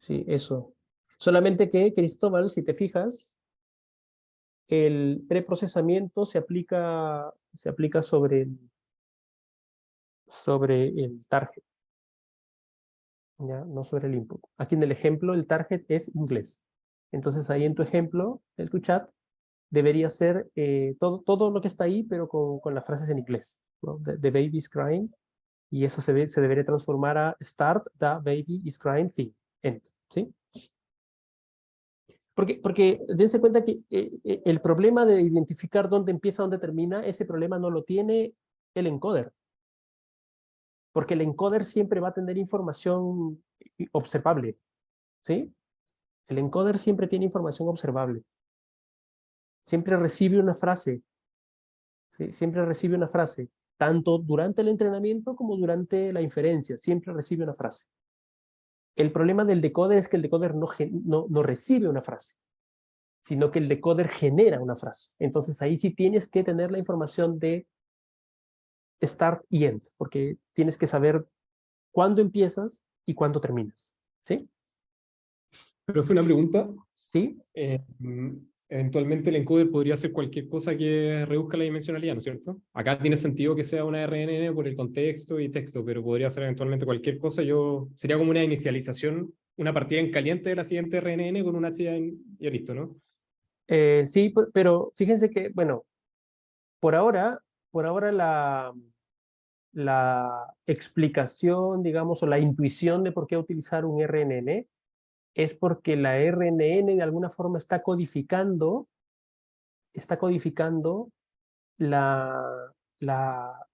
sí, eso. Solamente que, Cristóbal, si te fijas, el preprocesamiento se aplica sobre el target, ¿ya? No sobre el input. Aquí en el ejemplo el target es inglés. Entonces ahí en tu ejemplo, en tu chat, debería ser todo lo que está ahí, pero con las frases en inglés, ¿no? The baby is crying, y eso se debería transformar a start, the baby is crying, fin, end, ¿sí? Porque dense cuenta que el problema de identificar dónde empieza, dónde termina, ese problema no lo tiene el encoder. Porque el encoder siempre va a tener información observable, ¿sí? El encoder siempre tiene información observable. Siempre recibe una frase, ¿sí? Siempre recibe una frase, tanto durante el entrenamiento como durante la inferencia, siempre recibe una frase. El problema del decoder es que el decoder no recibe una frase, sino que el decoder genera una frase. Entonces ahí sí tienes que tener la información de start y end, porque tienes que saber cuándo empiezas y cuándo terminas. ¿Sí? Pero fue una pregunta. ¿Sí? Eventualmente el encoder podría hacer cualquier cosa que reduzca la dimensionalidad, ¿no es cierto? Acá tiene sentido que sea una RNN por el contexto y texto, pero podría ser eventualmente cualquier cosa. Sería como una inicialización, una partida en caliente de la siguiente RNN con un H ya listo, ¿no? Sí, pero fíjense que, bueno, por ahora la explicación, digamos, o la intuición de por qué utilizar un RNN es porque la RNN de alguna forma está codificando la, la,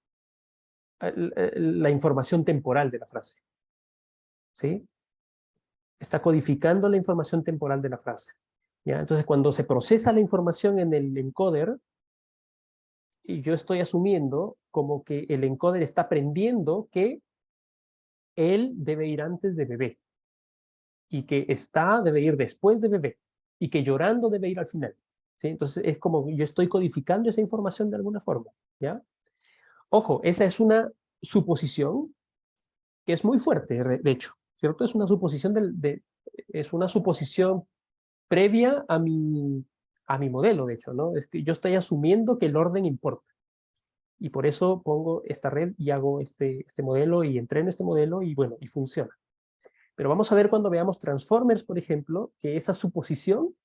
la información temporal de la frase. ¿Sí? Está codificando la información temporal de la frase. ¿Ya? Entonces, cuando se procesa la información en el encoder, y yo estoy asumiendo como que el encoder está aprendiendo que él debe ir antes de bebé, y que está debe ir después de bebé, y que llorando debe ir al final. ¿Sí? Entonces, es como yo estoy codificando esa información de alguna forma. ¿Ya? Ojo, esa es una suposición que es muy fuerte, de hecho, ¿cierto? Es una suposición, es una suposición previa a mi modelo, de hecho, ¿no? Es que yo estoy asumiendo que el orden importa. Y por eso pongo esta red y hago este modelo y entreno este modelo y bueno, y funciona. Pero vamos a ver cuando veamos Transformers, por ejemplo, que esa suposición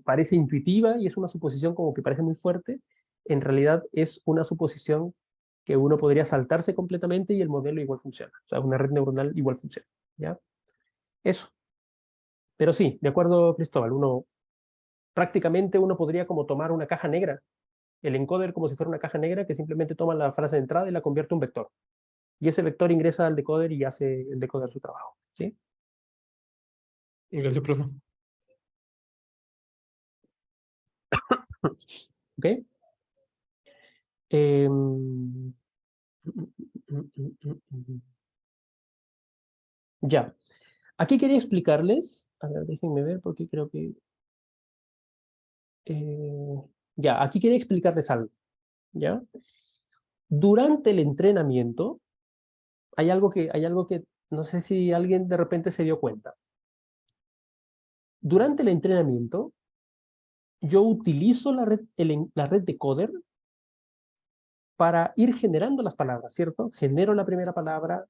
parece intuitiva y es una suposición como que parece muy fuerte, en realidad es una suposición que uno podría saltarse completamente y el modelo igual funciona. O sea, una red neuronal igual funciona. ¿Ya? Eso. Pero sí, de acuerdo, Cristóbal, prácticamente uno podría como tomar una caja negra, el encoder como si fuera una caja negra que simplemente toma la frase de entrada y la convierte en un vector. Y ese vector ingresa al decoder y hace el decoder su trabajo. ¿Sí? Gracias, profe. ¿Ok? Eh, ya. Aquí quería explicarles, a ver, déjenme ver porque creo que... ya, aquí quería explicarles algo. ¿Ya? Durante el entrenamiento, hay algo que no sé si alguien de repente se dio cuenta. Durante el entrenamiento, yo utilizo la red decoder para ir generando las palabras, ¿cierto? Genero la primera palabra,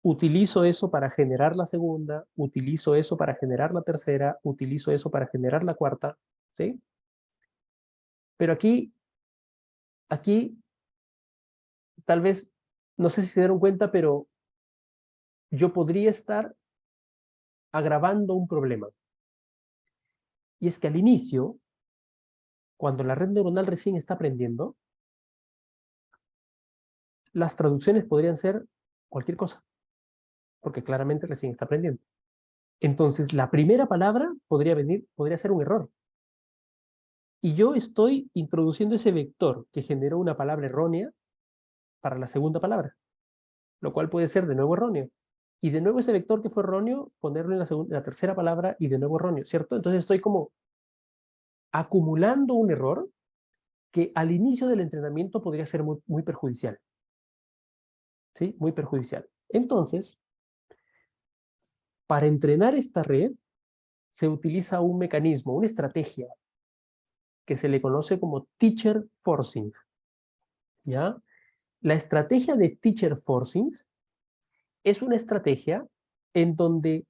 utilizo eso para generar la segunda, utilizo eso para generar la tercera, utilizo eso para generar la cuarta, ¿sí? Pero aquí, tal vez, no sé si se dieron cuenta, pero yo podría estar agravando un problema. Y es que al inicio, cuando la red neuronal recién está aprendiendo, las traducciones podrían ser cualquier cosa, porque claramente recién está aprendiendo. Entonces, la primera palabra podría ser un error. Y yo estoy introduciendo ese vector que generó una palabra errónea para la segunda palabra, lo cual puede ser de nuevo erróneo. Y de nuevo ese vector que fue erróneo, ponerlo en la tercera palabra y de nuevo erróneo, ¿cierto? Entonces estoy como acumulando un error que al inicio del entrenamiento podría ser muy, muy perjudicial. ¿Sí? Muy perjudicial. Entonces, para entrenar esta red, se utiliza un mecanismo, una estrategia que se le conoce como teacher forcing. ¿Ya? La estrategia de teacher forcing es una estrategia en donde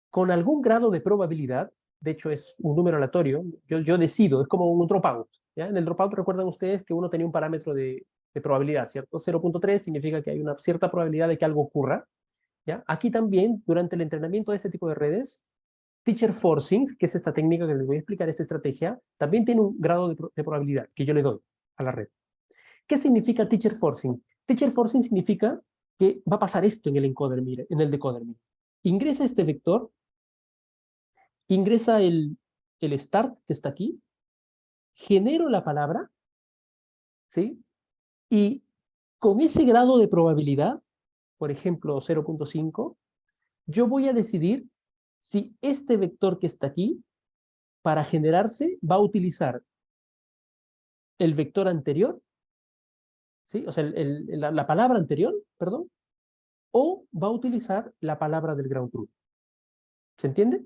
con algún grado de probabilidad, de hecho es un número aleatorio, yo decido, es como un dropout. ¿Ya? En el dropout recuerdan ustedes que uno tenía un parámetro de probabilidad, ¿cierto? 0.3 significa que hay una cierta probabilidad de que algo ocurra. ¿Ya? Aquí también, durante el entrenamiento de este tipo de redes, teacher forcing, que es esta técnica que les voy a explicar, esta estrategia, también tiene un grado de probabilidad que yo le doy a la red. ¿Qué significa teacher forcing? Teacher forcing significa que va a pasar esto en el encoder, mire, en el decoder, mire. Ingresa este vector, ingresa el start que está aquí, genero la palabra, ¿sí? Y con ese grado de probabilidad, por ejemplo 0.5, yo voy a decidir si este vector que está aquí, para generarse, va a utilizar el vector anterior ¿sí? O sea, la palabra anterior, perdón, o va a utilizar la palabra del ground truth. ¿Se entiende?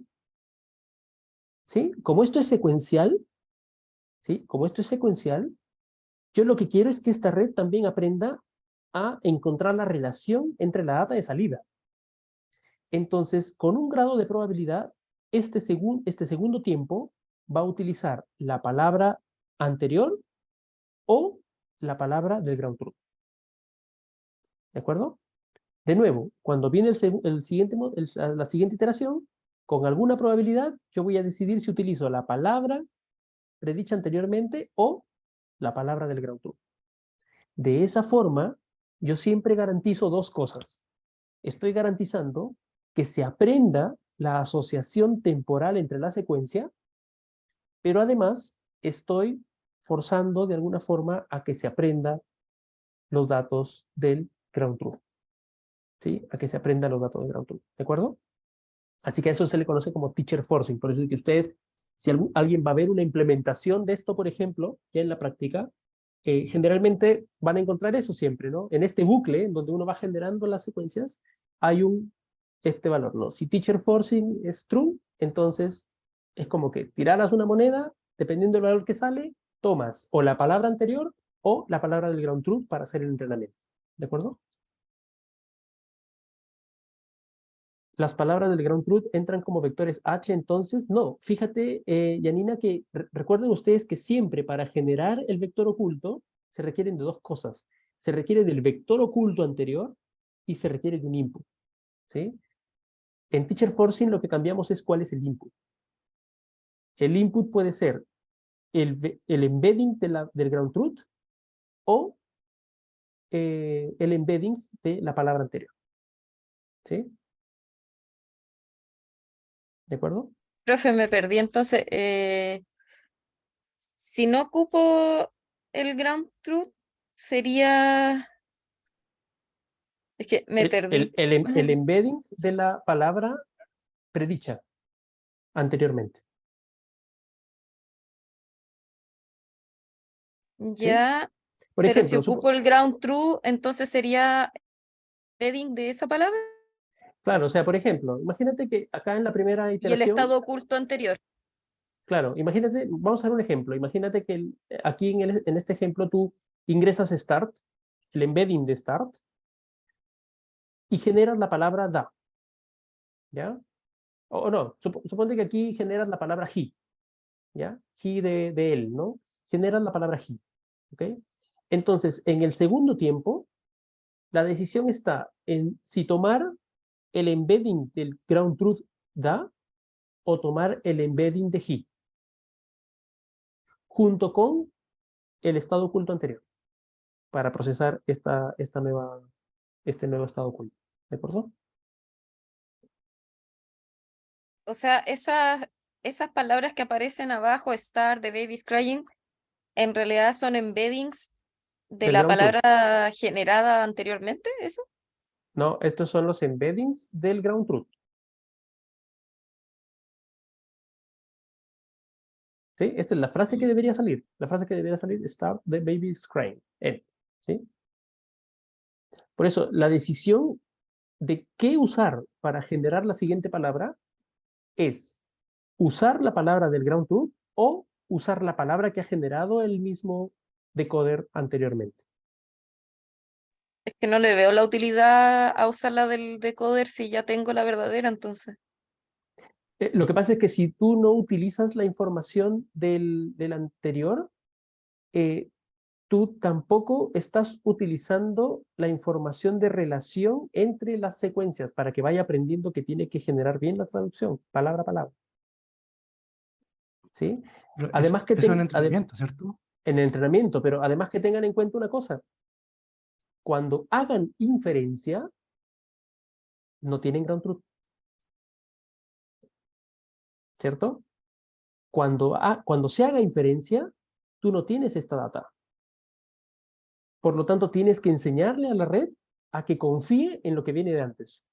¿Sí? Como esto es secuencial, ¿sí? Como esto es secuencial, yo lo que quiero es que esta red también aprenda a encontrar la relación entre la data de salida. Entonces, con un grado de probabilidad, este segundo tiempo va a utilizar la palabra anterior o la palabra del ground truth. ¿De acuerdo? De nuevo, cuando viene la siguiente iteración, con alguna probabilidad, yo voy a decidir si utilizo la palabra predicha anteriormente o la palabra del ground truth. De esa forma, yo siempre garantizo dos cosas. Estoy garantizando que se aprenda la asociación temporal entre la secuencia, pero además estoy forzando de alguna forma a que se aprenda los datos del ground truth. ¿Sí? A que se aprendan los datos del ground truth. ¿De acuerdo? Así que a eso se le conoce como teacher forcing. Por eso es que ustedes, si alguien va a ver una implementación de esto, por ejemplo, ya en la práctica, generalmente van a encontrar eso siempre, ¿no? En este bucle, en donde uno va generando las secuencias, hay este valor, ¿no? Si teacher forcing es true, entonces es como que tiraras una moneda, dependiendo del valor que sale, tomas o la palabra anterior o la palabra del ground truth para hacer el entrenamiento. ¿De acuerdo? Las palabras del ground truth entran como vectores H, entonces, no. Fíjate, Janina, que recuerden ustedes que siempre para generar el vector oculto se requieren de dos cosas. Se requiere del vector oculto anterior y se requiere de un input. ¿Sí? En Teacher Forcing lo que cambiamos es cuál es el input. El input puede ser el embedding del ground truth o el embedding de la palabra anterior. ¿Sí? ¿De acuerdo? Profe, me perdí. Entonces, si no ocupo el ground truth, sería... Es que me perdí. El embedding de la palabra predicha anteriormente. ¿Sí? Ya, Por pero si ejemplo, ocupo el ground truth, entonces sería embedding de esa palabra claro, o sea, por ejemplo, imagínate que acá en la primera y el iteración, estado oculto anterior. claro, imagínate, vamos a hacer un ejemplo, imagínate que aquí en este ejemplo tú ingresas start, el embedding de start, y generas la palabra da, ¿ya? O no, suponte que aquí generas la palabra he, ¿ya? He de él, ¿no? Generas la palabra he, ¿ok? Entonces, en el segundo tiempo, la decisión está en si tomar el embedding del ground truth da o tomar el embedding de he, junto con el estado oculto anterior, para procesar este nuevo estado oculto. ¿De acuerdo? O sea, esas palabras que aparecen abajo, star, the baby's crying, en realidad son embeddings de Del la ground truth. palabra generada anteriormente, ¿eso? No, estos son los embeddings del ground truth. ¿Sí? Esta es la frase que debería salir. La frase que debería salir, start the baby's crying. End. ¿Sí? Por eso, la decisión de qué usar para generar la siguiente palabra es usar la palabra del ground truth o usar la palabra que ha generado el mismo decoder anteriormente. Es que no le veo la utilidad a usar la del decoder si ya tengo la verdadera, entonces. Lo que pasa es que si tú no utilizas la información del anterior, tú tampoco estás utilizando la información de relación entre las secuencias para que vaya aprendiendo que tiene que generar bien la traducción, palabra a palabra. ¿Sí? Pero Además que eso es un entrenamiento, ¿cierto? en el entrenamiento, pero además que tengan en cuenta una cosa, cuando hagan inferencia, no tienen ground truth, ¿cierto? Cuando se haga inferencia, tú no tienes esta data. Por lo tanto, tienes que enseñarle a la red a que confíe en lo que viene de antes.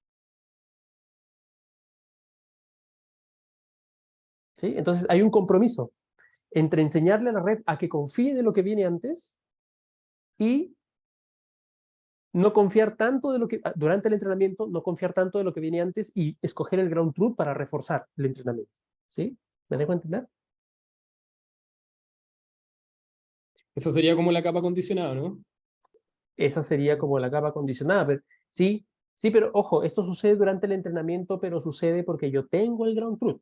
¿Sí? Entonces, hay un compromiso entre enseñarle a la red a que confíe de lo que viene antes y no confiar tanto de lo que, durante el entrenamiento, no confiar tanto de lo que viene antes y escoger el ground truth para reforzar el entrenamiento. ¿Sí? ¿Me dejo entender? Esa sería como la capa condicionada, ¿no? Esa sería como la capa condicionada. Pero, sí, sí, pero ojo, esto sucede durante el entrenamiento, pero sucede porque yo tengo el ground truth.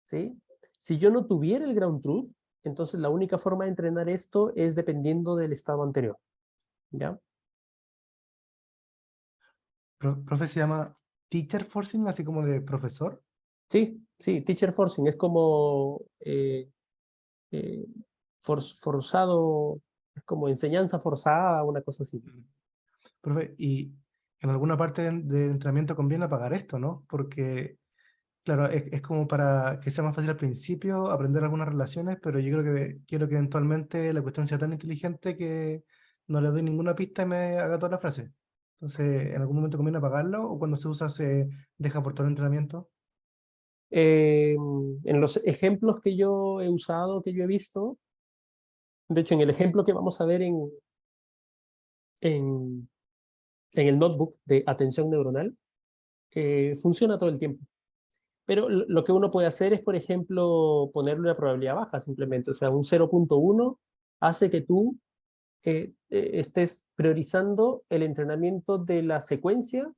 ¿Sí? Si yo no tuviera el ground truth, entonces la única forma de entrenar esto es dependiendo del estado anterior. ¿Ya? Profe, se llama teacher forcing, así como de profesor. Sí, sí, teacher forcing es como eh, forzado, es como enseñanza forzada, una cosa así. Profe, y en alguna parte del entrenamiento conviene apagar esto, ¿no? Porque, claro, es como para que sea más fácil al principio aprender algunas relaciones, pero yo creo que quiero que eventualmente la cuestión sea tan inteligente que no le doy ninguna pista y me haga toda la frase. Entonces, ¿en algún momento conviene apagarlo o cuando se usa se deja por todo el entrenamiento? En los ejemplos que yo he usado, que yo he visto, de hecho, en el ejemplo que vamos a ver en, en el notebook de atención neuronal, funciona todo el tiempo. Pero lo que uno puede hacer es, por ejemplo, ponerle una probabilidad baja simplemente. O sea, un 0.1 hace que tú estés priorizando el entrenamiento de la secuencia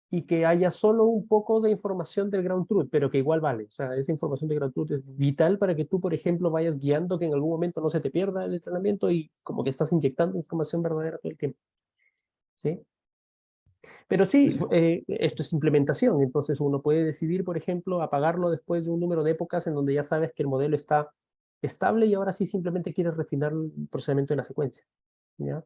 y que haya solo un poco de información del ground truth, pero que igual vale. O sea, esa información de ground truth es vital para que tú, por ejemplo, vayas guiando que en algún momento no se te pierda el entrenamiento y como que estás inyectando información verdadera todo el tiempo. ¿Sí? Pero sí, esto es implementación, entonces uno puede decidir, por ejemplo, apagarlo después de un número de épocas en donde ya sabes que el modelo está estable y ahora sí simplemente quieres refinar el procedimiento de la secuencia. ¿Ya?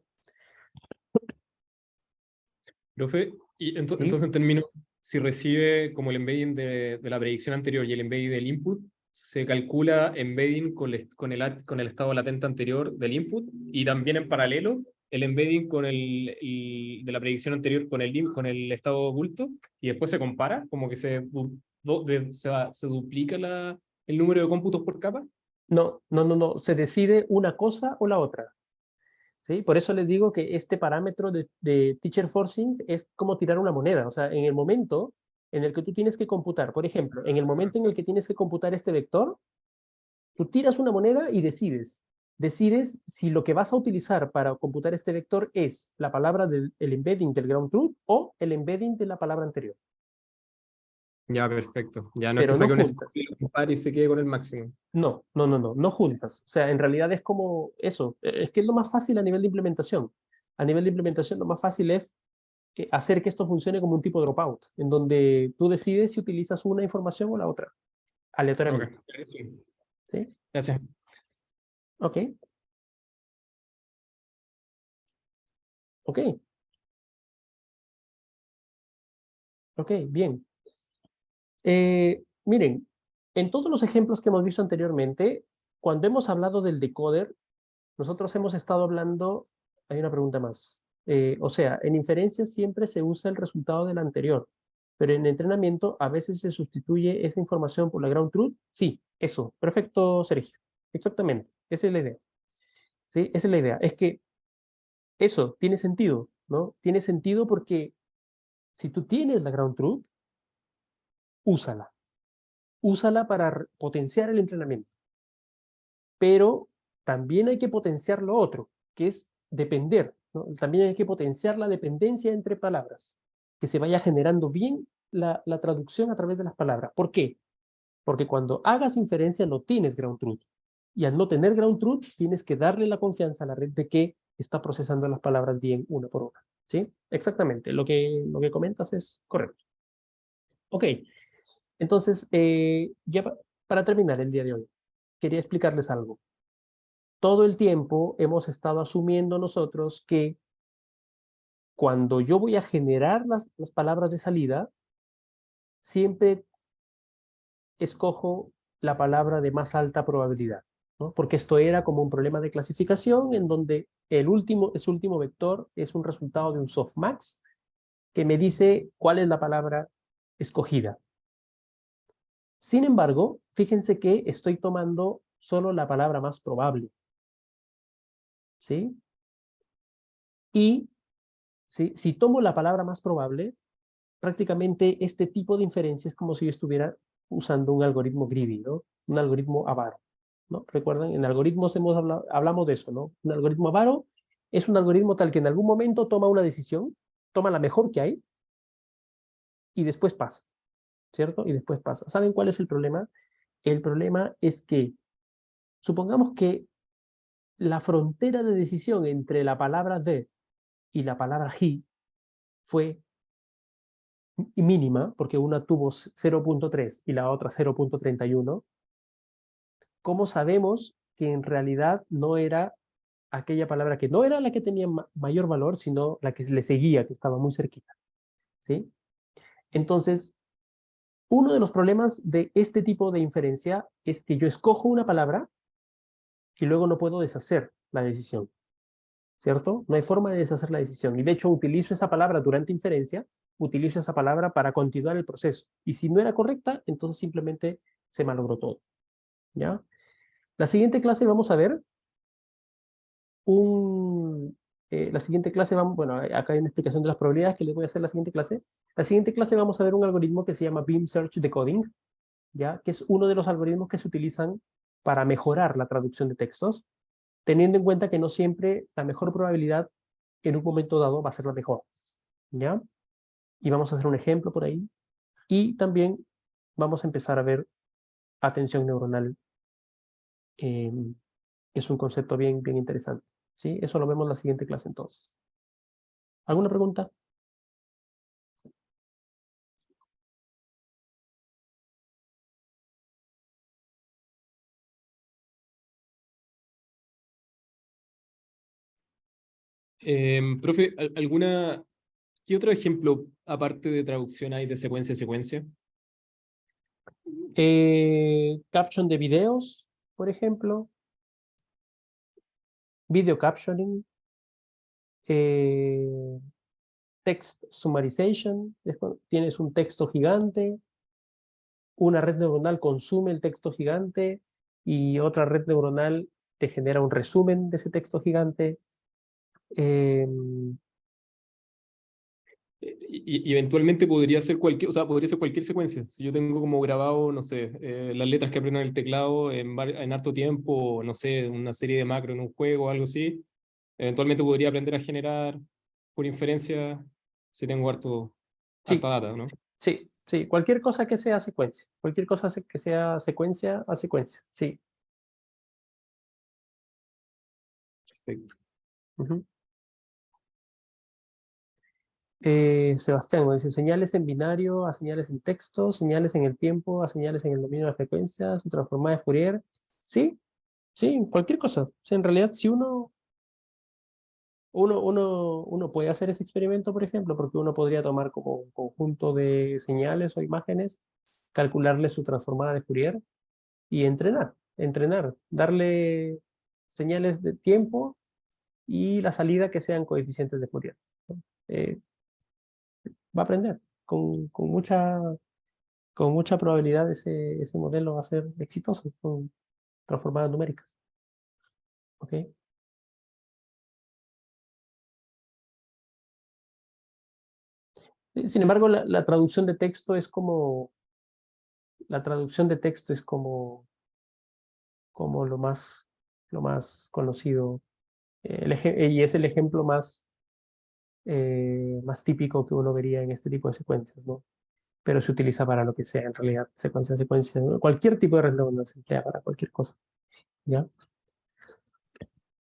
Profe, y ¿Sí? entonces en términos, si recibe como el embedding de la predicción anterior y el embedding del input, se calcula embedding con el estado latente anterior del input y también en paralelo el embedding de la predicción anterior con el estado oculto y después se compara, como que se duplica el número de cómputos por capa. No, no, no, no, se decide una cosa o la otra. ¿Sí? Por eso les digo que este parámetro de teacher forcing es como tirar una moneda. O sea, en el momento en el que tú tienes que computar, por ejemplo, en el momento en el que tienes que computar este vector, tú tiras una moneda y decides. Decides si lo que vas a utilizar para computar este vector es la palabra del el embedding del ground truth o el embedding de la palabra anterior. Ya, perfecto. Ya no es que Pero no saque un juntas. score y lo compare y se quede con el máximo. No, no, no, no, no juntas. O sea, en realidad es como eso. Es que es lo más fácil a nivel de implementación. A nivel de implementación, lo más fácil es hacer que esto funcione como un tipo de dropout, en donde tú decides si utilizas una información o la otra, Ok. aleatoriamente. ¿Sí? Gracias. Ok, ok, ok, bien. Miren, en todos los ejemplos que hemos visto anteriormente, cuando hemos hablado del decoder, nosotros hemos estado hablando, hay una pregunta más. O sea, en inferencia siempre se usa el resultado del anterior, pero en entrenamiento a veces se sustituye esa información por la ground truth. Sí, eso, perfecto, Sergio. Exactamente, esa es la idea. ¿Sí? Esa es la idea. Es que eso tiene sentido, ¿no? Tiene sentido porque si tú tienes la ground truth, úsala. Úsala para potenciar el entrenamiento. Pero también hay que potenciar lo otro, que es depender, ¿no? También hay que potenciar la dependencia entre palabras, que se vaya generando bien la traducción a través de las palabras. ¿Por qué? Porque cuando hagas inferencia no tienes ground truth. Y al no tener ground truth, tienes que darle la confianza a la red de que está procesando las palabras bien una por una. ¿Sí? Exactamente. Lo que comentas es correcto. Ok. Entonces, ya para terminar el día de hoy, quería explicarles algo. Todo el tiempo hemos estado asumiendo nosotros que cuando yo voy a generar las palabras de salida, siempre escojo la palabra de más alta probabilidad, ¿no? Porque esto era como un problema de clasificación en donde ese último vector es un resultado de un softmax que me dice cuál es la palabra escogida. Sin embargo, fíjense que estoy tomando solo la palabra más probable, ¿sí? Y ¿sí? Si tomo la palabra más probable, prácticamente este tipo de inferencia es como si yo estuviera usando un algoritmo greedy, ¿no? Un algoritmo avaro, ¿no? ¿Recuerdan? En algoritmos hablamos de eso, ¿no? Un algoritmo avaro es un algoritmo tal que en algún momento toma una decisión, toma la mejor que hay y después pasa, ¿cierto? Y después pasa. ¿Saben cuál es el problema? El problema es que, supongamos que la frontera de decisión entre la palabra the y la palabra he fue mínima, porque una tuvo 0.3 y la otra 0.31, ¿cómo sabemos que en realidad no era aquella palabra que no era la que tenía mayor valor, sino la que le seguía, que estaba muy cerquita? ¿Sí? Entonces, uno de los problemas de este tipo de inferencia es que yo escojo una palabra y luego no puedo deshacer la decisión, ¿cierto? No hay forma de deshacer la decisión. Y de hecho utilizo esa palabra durante inferencia, utilizo esa palabra para continuar el proceso. Y si no era correcta, entonces simplemente se malogró todo, ¿ya? La siguiente clase vamos a ver la siguiente clase vamos, bueno, acá hay una explicación de las probabilidades que les voy a hacer la siguiente clase. La siguiente clase vamos a ver un algoritmo que se llama Beam Search Decoding, ¿ya? Que es uno de los algoritmos que se utilizan para mejorar la traducción de textos, teniendo en cuenta que no siempre la mejor probabilidad en un momento dado va a ser la mejor, ¿ya? Y vamos a hacer un ejemplo por ahí. Y también vamos a empezar a ver atención neuronal, que es un concepto bien, bien interesante, ¿sí? Eso lo vemos en la siguiente clase entonces. ¿Alguna pregunta? Profe, ¿qué otro ejemplo, aparte de traducción, hay de secuencia a secuencia? Caption de videos, por ejemplo. Video captioning. Text summarization. Tienes un texto gigante. Una red neuronal consume el texto gigante y otra red neuronal te genera un resumen de ese texto gigante. Y eventualmente podría ser cualquier, o sea, podría ser cualquier secuencia. Si yo tengo como grabado, no sé, las letras que aprendo en el teclado en harto tiempo, o no sé, una serie de macro en un juego o algo así, eventualmente podría aprender a generar por inferencia si tengo harta Sí, data, ¿no? sí, sí. Cualquier cosa que sea secuencia. Cualquier cosa que sea secuencia a secuencia. Sí. Perfecto. Ujú. Sebastián nos dice señales en binario a señales en texto, señales en el tiempo a señales en el dominio de las frecuencias, transformada de Fourier. Sí, sí, cualquier cosa. O sea, en realidad, si uno puede hacer ese experimento, por ejemplo, porque uno podría tomar como un conjunto de señales o imágenes, calcularle su transformada de Fourier y entrenar, darle señales de tiempo y la salida que sean coeficientes de Fourier, ¿no? Va a aprender con mucha probabilidad ese modelo va a ser exitoso con transformadas numéricas. ¿Ok? Sin embargo, la traducción de texto es como, la traducción de texto es como lo más conocido, y es el ejemplo más típico que uno vería en este tipo de secuencias, ¿no? Pero se utiliza para lo que sea, en realidad, secuencia a secuencia, ¿no? Cualquier tipo de red neuronal se emplea para cualquier cosa, ¿ya?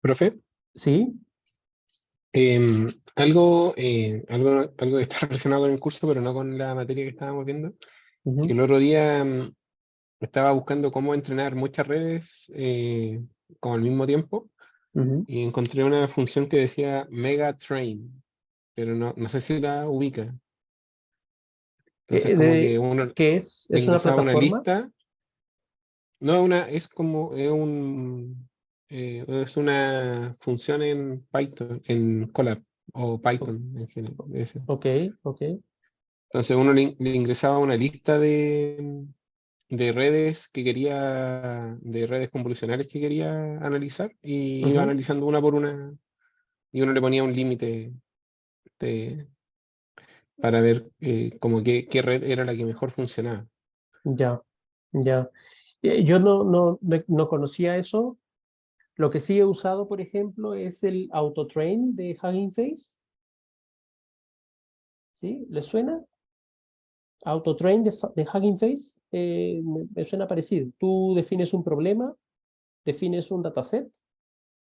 Profe, ¿Sí? algo que está relacionado con el curso, pero no con la materia que estábamos viendo, que el Ujú, otro día estaba buscando cómo entrenar muchas redes como al mismo tiempo ujú. y encontré una función que decía Mega Train, pero no sé si la ubica. Entonces como que uno ¿Qué le es una ingresaba una plataforma? lista, no una, es una función en Python, en Colab o O- Python en general. Ok, ok. Entonces uno le ingresaba una lista de redes de redes convolucionales que quería analizar y iba Ujú. analizando una por una y uno le ponía un límite para ver como qué red era la que mejor funcionaba. Ya, ya. Yo no conocía eso. Lo que sí he usado, por ejemplo, es el AutoTrain de Hugging Face. ¿Sí? ¿Les suena? AutoTrain de Hugging Face me suena parecido. Tú defines un problema, defines un dataset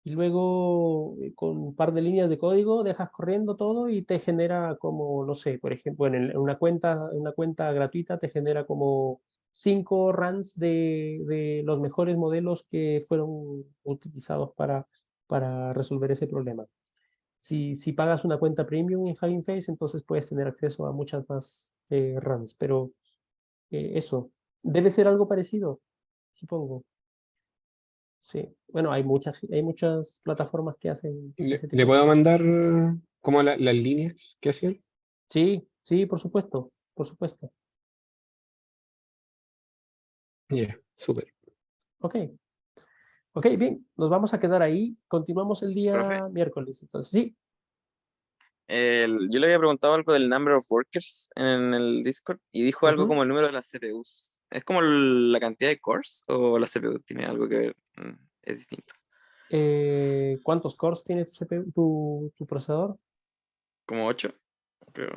y luego con un par de líneas de código dejas corriendo todo y te genera como, no sé, por ejemplo, en una cuenta gratuita te genera como 5 runs de los mejores modelos que fueron utilizados para resolver ese problema. Si pagas una cuenta premium en Hugging Face, entonces puedes tener acceso a muchas más runs, pero eso debe ser algo parecido, supongo. Sí, bueno, hay muchas plataformas que hacen ese ¿Le tipo de puedo cosas. mandar como las líneas que hacían? Sí, sí, por supuesto, por supuesto. Ya, súper. Ok, ok, bien, nos vamos a quedar ahí. Continuamos el Profe, día miércoles. Entonces, sí, yo le había preguntado algo del number of workers en el Discord y dijo algo ujú. como el número de las CPUs. ¿Es como la cantidad de cores o la CPU tiene algo que ver? Es distinto. ¿Cuántos cores tiene tu CPU, tu procesador? ¿Como 8?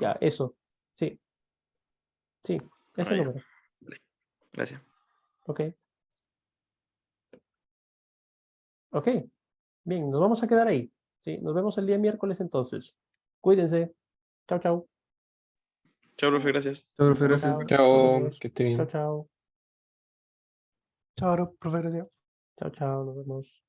Ya, eso. Sí, sí, ese Ya. número. Vale. Gracias. Ok, ok. Bien, nos vamos a quedar ahí. Sí, nos vemos el día miércoles entonces. Cuídense. Chao, chao. Chao, profe, gracias. Chao, profe, gracias. Chao. Nos Chao, vemos. que esté Chao, bien. chao. Chao, profe, gracias. Chao, chao. Nos vemos.